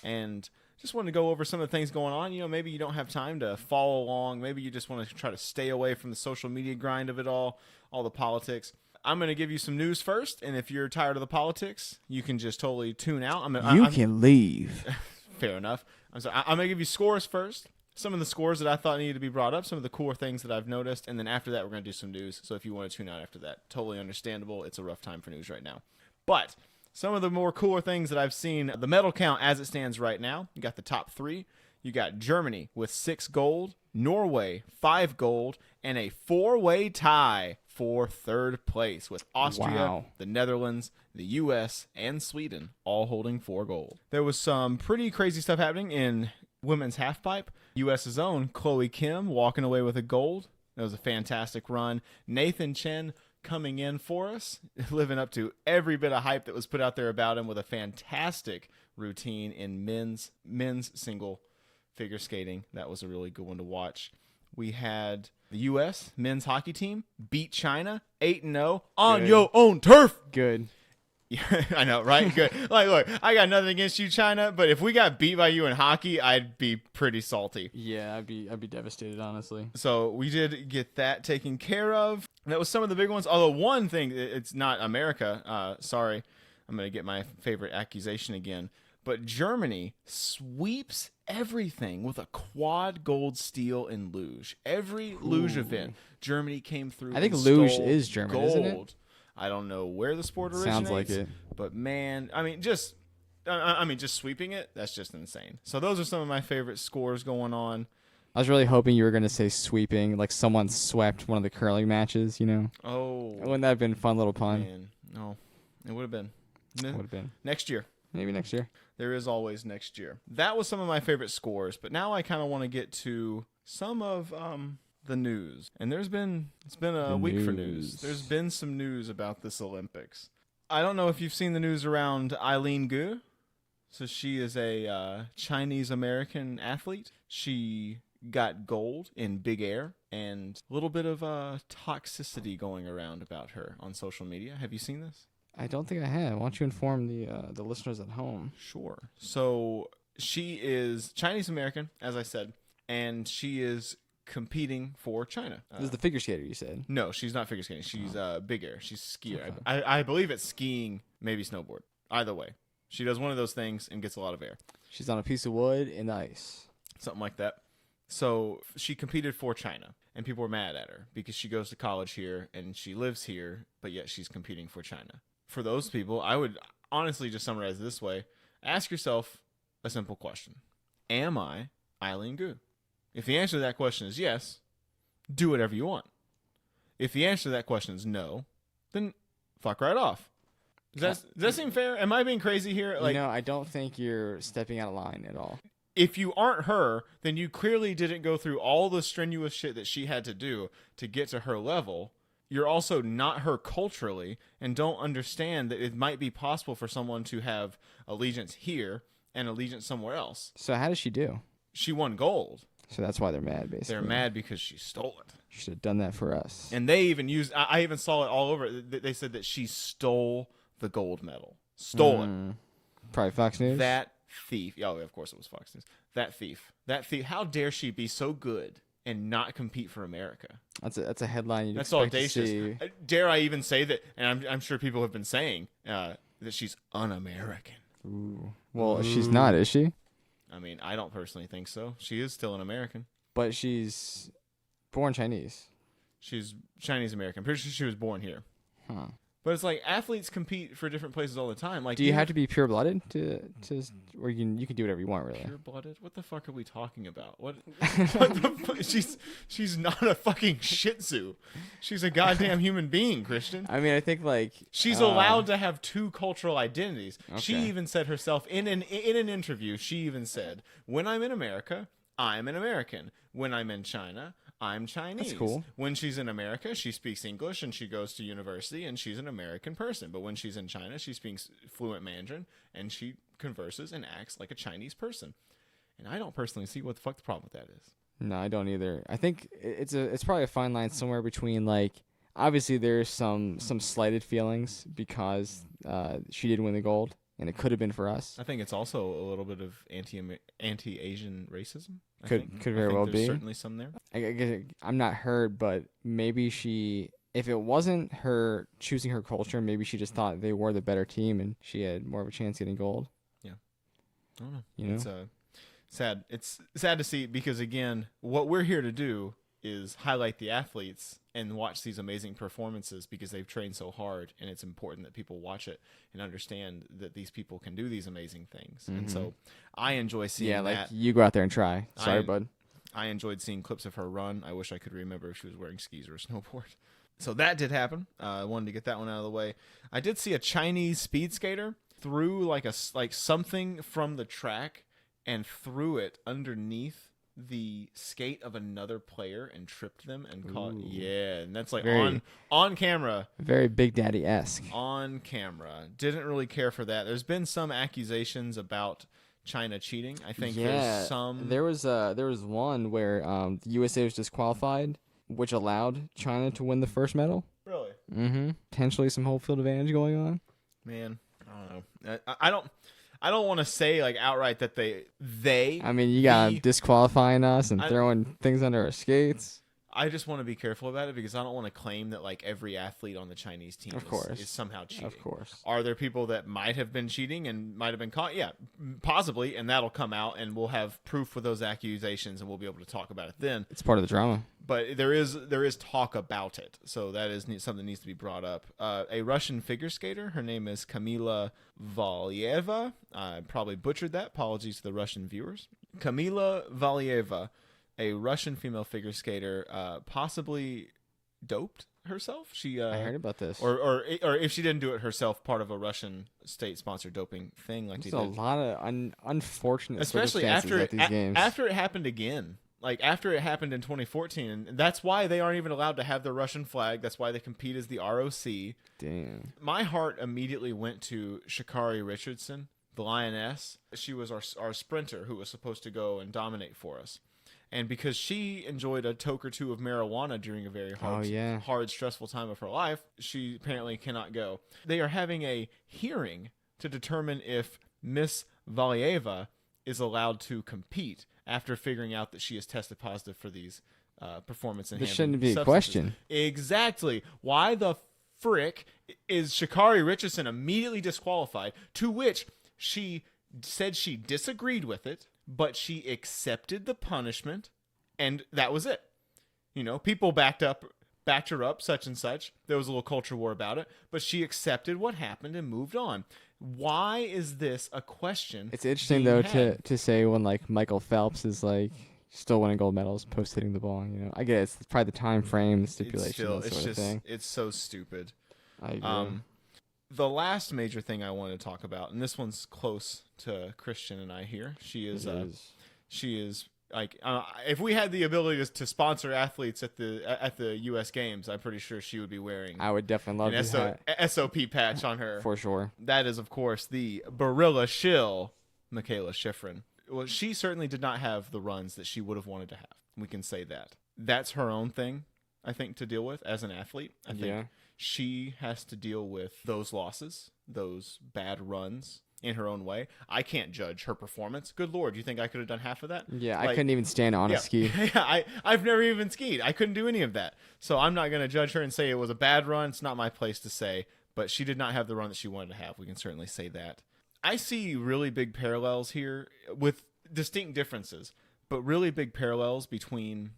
And just wanted to go over some of the things going on. Maybe you don't have time to follow along. Maybe you just want to try to stay away from the social media grind of it all the politics. I'm going to give you some news first, and if you're tired of the politics, you can just totally tune out. I'm can leave. Fair enough. I'm going to give you scores first. Some of the scores that I thought needed to be brought up, some of the cool things that I've noticed, and then after that, we're going to do some news. So if you want to tune out after that, totally understandable. It's a rough time for news right now. But some of the more cooler things that I've seen, the medal count as it stands right now, you got the top 3. You got Germany with 6 gold, Norway 5 gold, and a 4-way tie for 3rd place with Austria, Wow. the Netherlands, the U.S., and Sweden all holding 4 gold. There was some pretty crazy stuff happening in women's halfpipe. U.S.'s own Chloe Kim walking away with a gold. That was a fantastic run. Nathan Chen coming in for us, living up to every bit of hype that was put out there about him with a fantastic routine in men's single figure skating. That was a really good one to watch. We had the U.S. men's hockey team beat China 8-0 on Good. your own turf. Good. Yeah, I know, right? Good. Look, I got nothing against you, China, but if we got beat by you in hockey, I'd be pretty salty. Yeah, I'd be devastated, honestly. So we did get that taken care of. That was some of the big ones. Although one thing, it's not America. Sorry, I'm going to get my favorite accusation again. But Germany sweeps everything with a quad gold steal in luge. Every luge event, Germany came through. I think and luge stole is German, gold. isn't it? I don't know where the sport originates. Sounds like it. But man, just sweeping it, that's just insane. So those are some of my favorite scores going on. I was really hoping you were going to say sweeping, like someone swept one of the curling matches, you know? Oh. Wouldn't that have been a fun little pun? Man. No, it would have been. Would have been. Next year. Maybe next year. There is always next year. That was some of my favorite scores, but now I kind of want to get to some of the news. And it's been a week for news. There's been some news about this Olympics. I don't know if you've seen the news around Eileen Gu. So she is a Chinese American athlete. She got gold in big air, and a little bit of toxicity going around about her on social media. Have you seen this? I don't think I have. Why don't you inform the listeners at home? Sure. So she is Chinese American, as I said, and she is competing for China. This is the figure skater, you said? No, she's not figure skating. She's big air. She's skier. Okay. I believe it's skiing, maybe snowboard. Either way. She does one of those things and gets a lot of air. She's on a piece of wood in ice. Something like that. So she competed for China, and people were mad at her because she goes to college here and she lives here, but yet she's competing for China. For those people, I would honestly just summarize it this way. Ask yourself a simple question. Am I Eileen Gu? If the answer to that question is yes, do whatever you want. If the answer to that question is no, then fuck right off. Does that seem fair? Am I being crazy here? Like, I don't think you're stepping out of line at all. If you aren't her, then you clearly didn't go through all the strenuous shit that she had to do to get to her level. You're also not her culturally and don't understand that it might be possible for someone to have allegiance here and allegiance somewhere else. So how does she do? She won gold. So that's why they're mad, basically. They're mad because she stole it. She should have done that for us. And they even used, I even saw it all over. They said that she stole the gold medal. Stole it. Probably Fox News? That thief. Oh, of course it was Fox News. That thief. How dare she be so good and not compete for America? That's a headline you'd That's expect audacious. to see. Dare I even say that? And I'm sure people have been saying that she's un-American. Ooh. Well, she's not, is she? I mean, I don't personally think so. She is still an American. But she's born Chinese. She's Chinese American. Pretty sure she was born here. Huh. But it's like athletes compete for different places all the time. Like, do you have to be pure-blooded to or you can do whatever you want, really? Pure-blooded? What the fuck are we talking about? What she's not a fucking Shih Tzu. She's a goddamn human being, Christian. I mean, I think like she's allowed to have two cultural identities. Okay. She even said herself in an interview. She even said, "When I'm in America, I'm an American. When I'm in China, I'm Chinese." That's cool. When she's in America, she speaks English and she goes to university and she's an American person. But when she's in China, she speaks fluent Mandarin and she converses and acts like a Chinese person. And I don't personally see what the fuck the problem with that is. No, I don't either. I think it's probably a fine line somewhere between like obviously there's some slighted feelings because she did win the gold and it could have been for us. I think it's also a little bit of anti-Asian racism. Could very well be. Certainly some there. I'm not hurt, but maybe if it wasn't her choosing her culture, maybe she just thought they were the better team and she had more of a chance getting gold. Yeah. I don't know. You know? It's sad. It's sad to see because, again, what we're here to do is highlight the athletes and watch these amazing performances because they've trained so hard, and it's important that people watch it and understand that these people can do these amazing things. Mm-hmm. And so I enjoy seeing that. Yeah, like you go out there and try. Sorry, bud. I enjoyed seeing clips of her run. I wish I could remember if she was wearing skis or a snowboard. So that did happen. I wanted to get that one out of the way. I did see a Chinese speed skater threw like something from the track and threw it underneath the skate of another player and tripped them and caught. Yeah, and that's like on camera. Very Big Daddy-esque. On camera. Didn't really care for that. There's been some accusations about China cheating. I think there's some. There was one where the USA was disqualified, which allowed China to win the first medal. Really? Mm-hmm. Potentially some home field advantage going on. Man, I don't know. I don't want to say like outright that they. I mean, you got disqualifying us and throwing things under our skates. I just want to be careful about it because I don't want to claim that like every athlete on the Chinese team is somehow cheating. Of course. Are there people that might have been cheating and might have been caught? Yeah, possibly, and that'll come out and we'll have proof with those accusations and we'll be able to talk about it then. It's part of the drama. But there is talk about it, so that is something that needs to be brought up. A Russian figure skater, her name is Kamila Valieva. I probably butchered that. Apologies to the Russian viewers. Kamila Valieva a Russian female figure skater possibly doped herself. She I heard about this. or if she didn't do it herself, part of a Russian state-sponsored doping thing like There's they a did. lot of unfortunate Especially circumstances at these games. after it happened again. Like after it happened in 2014, and that's why they aren't even allowed to have the Russian flag. That's why they compete as the ROC. Damn. My heart immediately went to Sha'Carri Richardson, the Lioness. She was our sprinter who was supposed to go and dominate for us. And because she enjoyed a toke or two of marijuana during a very hard, stressful time of her life, she apparently cannot go. They are having a hearing to determine if Miss Valieva is allowed to compete after figuring out that she has tested positive for these performance enhancing This shouldn't be a substances. question. Exactly. Why the frick is Sha'Carri Richardson immediately disqualified? To which she said she disagreed with it, but she accepted the punishment, and that was it. You know, people backed her up, such and such. There was a little culture war about it, but she accepted what happened and moved on. Why is this a question? It's interesting being though had? to say when like Michael Phelps is like still winning gold medals post hitting the ball. You know, I guess it's probably the time frame, the stipulation, that sort of thing. It's so stupid. I agree. The last major thing I want to talk about, and this one's close to Christian and I here. She is like if we had the ability to sponsor athletes at the U.S. Games, I'm pretty sure she would be wearing I would definitely love an SOP patch on her. for sure. That is, of course, the Barilla shill, Michaela Schifrin. Well, she certainly did not have the runs that she would have wanted to have. We can say that. That's her own thing, I think, to deal with as an athlete. I think she has to deal with those losses, those bad runs in her own way. I can't judge her performance. Good Lord, you think I could have done half of that? Yeah, I couldn't even stand on a ski. Yeah, I've never even skied. I couldn't do any of that. So I'm not going to judge her and say it was a bad run. It's not my place to say. But she did not have the run that she wanted to have. We can certainly say that. I see really big parallels here with distinct differences, but really big parallels between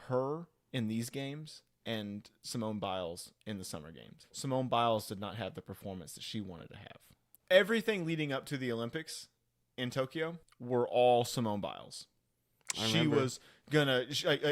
her in these games and Simone Biles in the Summer Games. Simone Biles did not have the performance that she wanted to have. Everything leading up to the Olympics in Tokyo were all Simone Biles. She was gonna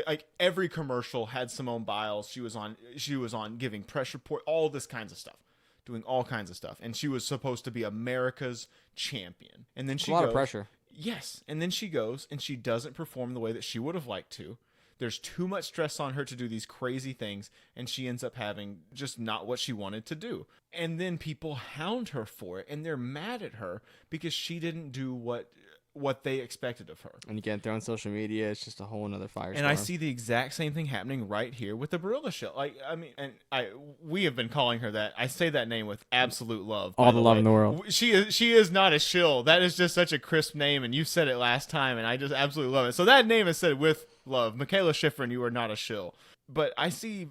like every commercial had Simone Biles. She was on giving press report, all this kinds of stuff, doing all kinds of stuff, and she was supposed to be America's champion. And then she a lot of pressure. Yes, and then she goes and she doesn't perform the way that she would have liked to. There's too much stress on her to do these crazy things, and she ends up having just not what she wanted to do. And then people hound her for it, and they're mad at her because she didn't do what they expected of her. And again, throwing social media, it's just a whole another firestorm. And I see the exact same thing happening right here with the Barilla shill. Like, I mean, we have been calling her that. I say that name with absolute love. All the love in the world. She is not a shill. That is just such a crisp name, and you said it last time, and I just absolutely love it. So that name is said with love. Michaela Schifrin, you are not a shill. But I see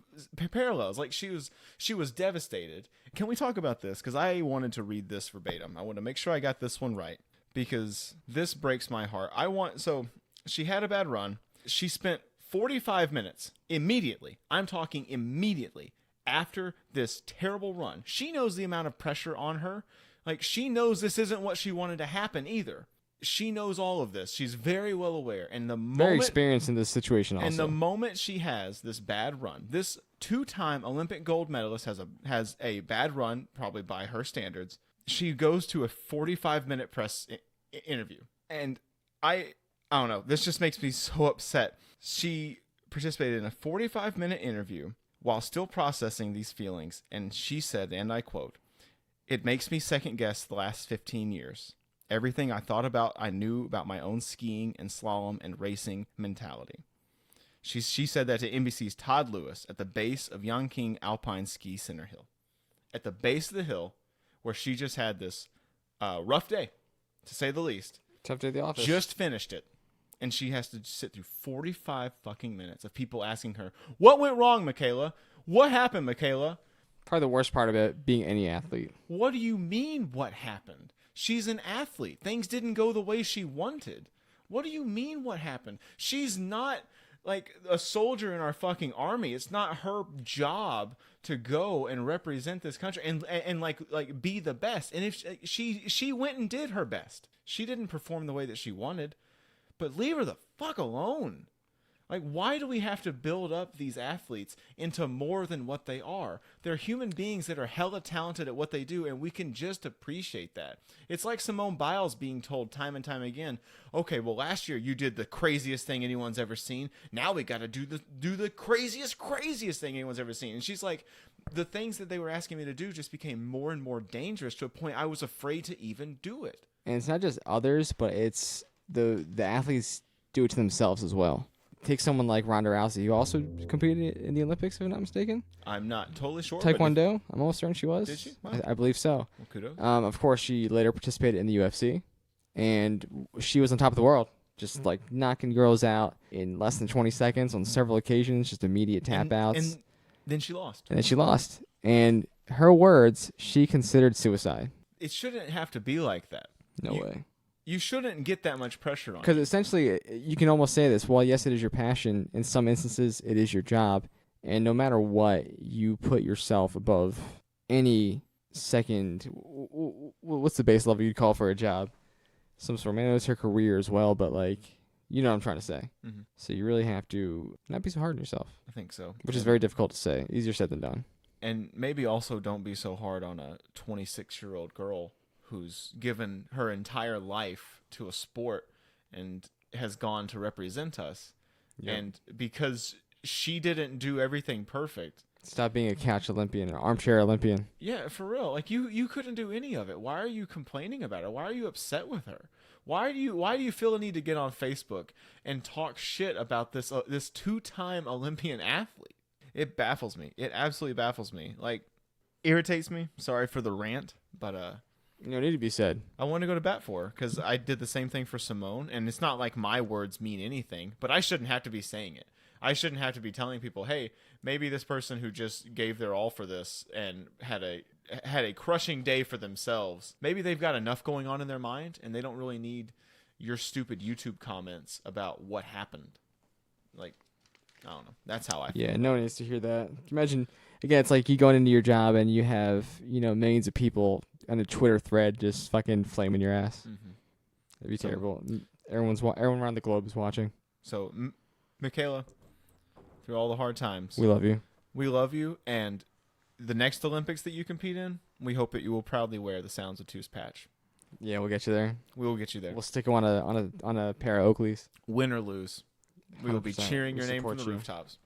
parallels. Like she was devastated. Can we talk about this? Because I wanted to read this verbatim. I want to make sure I got this one right, because this breaks my heart. So she had a bad run. She spent 45 minutes immediately. I'm talking immediately after this terrible run. She knows the amount of pressure on her. Like, she knows this isn't what she wanted to happen either. She knows all of this. She's very well aware. And very experienced in this situation also. And the moment she has this bad run, this two-time Olympic gold medalist has a bad run, probably by her standards. She goes to a 45-minute press interview. And I don't know. This just makes me so upset. She participated in a 45-minute interview while still processing these feelings. And she said, and I quote, "It makes me second-guess the last 15 years. Everything I thought about, I knew about my own skiing and slalom and racing mentality." She said that to NBC's Todd Lewis at the base of Yangqing Alpine Ski Center Hill. At the base of the hill, where she just had this rough day, to say the least. Tough day at the office. Just finished it. And she has to sit through 45 fucking minutes of people asking her, "What went wrong, Michaela? What happened, Michaela?" Probably the worst part about being any athlete. What do you mean, what happened? She's an athlete. Things didn't go the way she wanted. What do you mean, what happened? She's not like a soldier in our fucking army. It's not her job to go and represent this country and like be the best. And if she went and did her best, she didn't perform the way that she wanted. But leave her the fuck alone. Like, why do we have to build up these athletes into more than what they are? They're human beings that are hella talented at what they do, and we can just appreciate that. It's like Simone Biles being told time and time again, okay, well, last year you did the craziest thing anyone's ever seen. Now we got to do the craziest thing anyone's ever seen. And she's like, the things that they were asking me to do just became more and more dangerous to a point I was afraid to even do it. And it's not just others, but it's the athletes do it to themselves as well. Take someone like Ronda Rousey, who also competed in the Olympics, if I'm not mistaken. I'm not totally sure. Taekwondo, I'm almost certain she was. Did she? Wow. I believe so. Well, kudos. Of course, she later participated in the UFC, and she was on top of the world, just like knocking girls out in less than 20 seconds on several occasions, just immediate tap outs. And then she lost. And then she lost. And her words, she considered suicide. It shouldn't have to be like that. No way. You shouldn't get that much pressure on Because you. essentially, you can almost say this. Well, yes, it is your passion. In some instances, it is your job. And no matter what, you put yourself above any second. What's the base level you'd call for a job? Some sort of, I know it's her career as well, but like, you know what I'm trying to say. Mm-hmm. So you really have to not be so hard on yourself. I think so. Which is very difficult to say. Easier said than done. And maybe also don't be so hard on a 26-year-old girl who's given her entire life to a sport and has gone to represent us. Yep. And because she didn't do everything perfect. Stop being a couch Olympian, an armchair Olympian. Yeah, for real. Like you couldn't do any of it. Why are you complaining about it? Why are you upset with her? Why do you feel the need to get on Facebook and talk shit about this two-time Olympian athlete? It baffles me. It absolutely baffles me. Like, irritates me. Sorry for the rant, but no need to be said. I want to go to bat for her because I did the same thing for Simone, and it's not like my words mean anything, but I shouldn't have to be saying it. I shouldn't have to be telling people, hey, maybe this person who just gave their all for this and had a crushing day for themselves, maybe they've got enough going on in their mind, and they don't really need your stupid YouTube comments about what happened. Like, I don't know. That's how I feel. Yeah, no one needs to hear that. Imagine, again, it's like you going into your job and you have, millions of people on a Twitter thread just fucking flaming your ass. Mm-hmm. It'd be terrible. Everyone around the globe is watching. So, Michaela, through all the hard times, we love you. We love you, and the next Olympics that you compete in, we hope that you will proudly wear the Sounds Obtuse patch. Yeah, we'll get you there. We will get you there. We'll stick them on a pair of Oakleys. Win or lose, we will be cheering your name from the you. rooftops.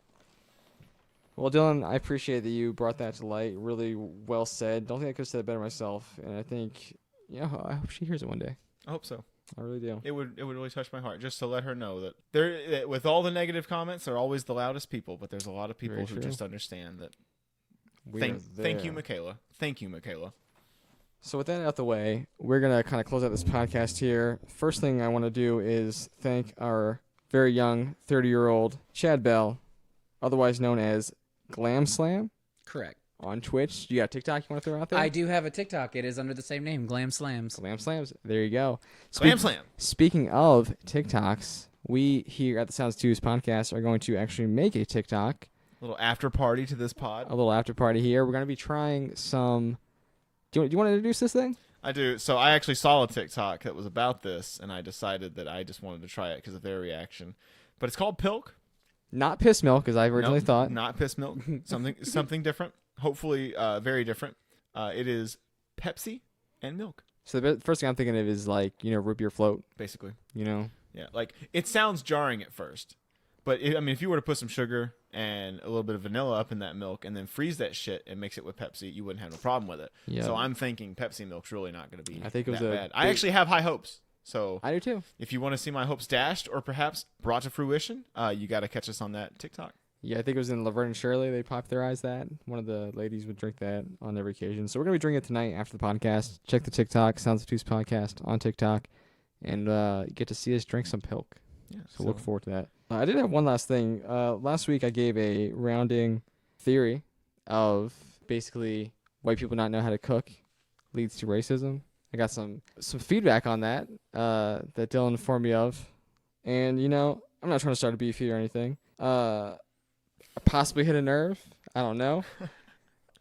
Well, Dylan, I appreciate that you brought that to light. Really well said. Don't think I could have said it better myself. And I think, I hope she hears it one day. I hope so. I really do. It would really touch my heart just to let her know that with all the negative comments, they're always the loudest people, but there's a lot of people who just understand that. Thank you, Michaela. Thank you, Michaela. So with that out the way, we're going to kind of close out this podcast here. First thing I want to do is thank our very young 30-year-old Chad Bell, otherwise known as Glam Slam. Correct. On Twitch. You got a TikTok you want to throw out there? I do have a TikTok. It is under the same name, Glam Slams. Glam Slams. There you go. Glam Slam. Speaking of TikToks, we here at the Sounds Obtuse Podcast are going to actually make a TikTok. A little after party to this pod. A little after party here. We're going to be trying some... Do you want to introduce this thing? I do. So I actually saw a TikTok that was about this, and I decided that I just wanted to try it because of their reaction. But it's called Pilk. Not piss milk, as I originally thought. Not piss milk. Something different. Hopefully very different. It is Pepsi and milk. So the first thing I'm thinking of is like, root beer float. Basically. Yeah, like it sounds jarring at first. But if you were to put some sugar and a little bit of vanilla up in that milk and then freeze that shit and mix it with Pepsi, you wouldn't have no problem with it. Yep. So I'm thinking Pepsi milk's really not going to be I think it was that bad. I actually have high hopes. So I do too. If you want to see my hopes dashed or perhaps brought to fruition, you got to catch us on that TikTok. Yeah, I think it was in Laverne and Shirley. They popularized that. One of the ladies would drink that on every occasion. So we're going to be drinking it tonight after the podcast. Check the TikTok, Sounds Obtuse Podcast on TikTok, and get to see us drink some Pilk. Yeah, so look forward to that. I did have one last thing. Last week I gave a rounding theory of basically white people not know how to cook leads to racism. I got some feedback on that that Dylan informed me of. And, I'm not trying to start a beef here or anything. I possibly hit a nerve. I don't know.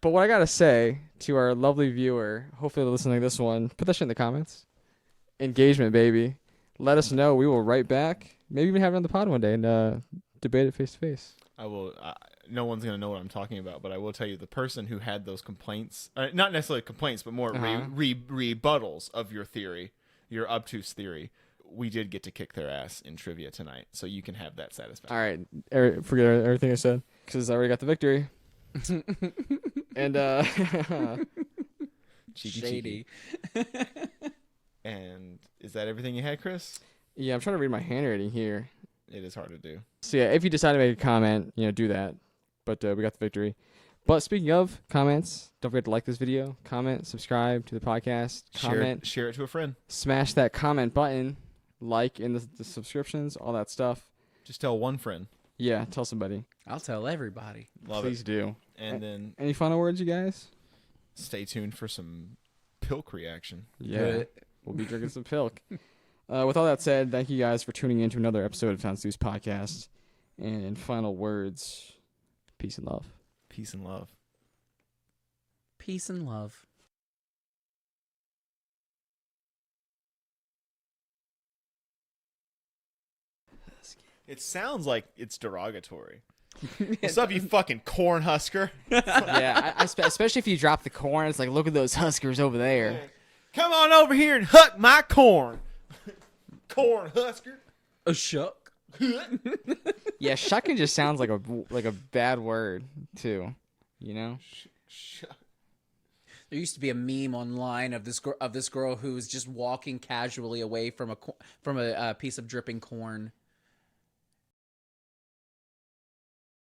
But what I got to say to our lovely viewer, hopefully they're listening to this one, put that shit in the comments. Engagement, baby. Let us know. We will write back. Maybe even have it on the pod one day and debate it face to face. I will. No one's gonna know what I'm talking about, but I will tell you the person who had those complaints, not necessarily complaints, but more rebuttals of your theory, your obtuse theory. We did get to kick their ass in trivia tonight, so you can have that satisfaction. All right, forget everything I said because I already got the victory. And Shady. And is that everything you had, Chris? Yeah, I'm trying to read my handwriting here. It is hard to do. So yeah, if you decide to make a comment, do that. But we got the victory. But speaking of comments, don't forget to like this video, comment, subscribe to the podcast, comment, share it to a friend. Smash that comment button, like in the subscriptions, all that stuff. Just tell one friend. Yeah, tell somebody. I'll tell everybody. Please do. And then any final words, you guys? Stay tuned for some pilk reaction. Yeah, we'll be drinking some pilk. With all that said, thank you guys for tuning in to another episode of Sounds Obtuse Podcast. And in final words, peace and love. Peace and love. Peace and love. It sounds like it's derogatory. What's up, you fucking corn husker? Yeah, especially if you drop the corn. It's like, look at those huskers over there. Come on over here and huck my corn. Corn husker. A shuck. Yeah, shucking just sounds like a bad word too. Shuck. There used to be a meme online of this girl who was just walking casually away from a piece of dripping corn.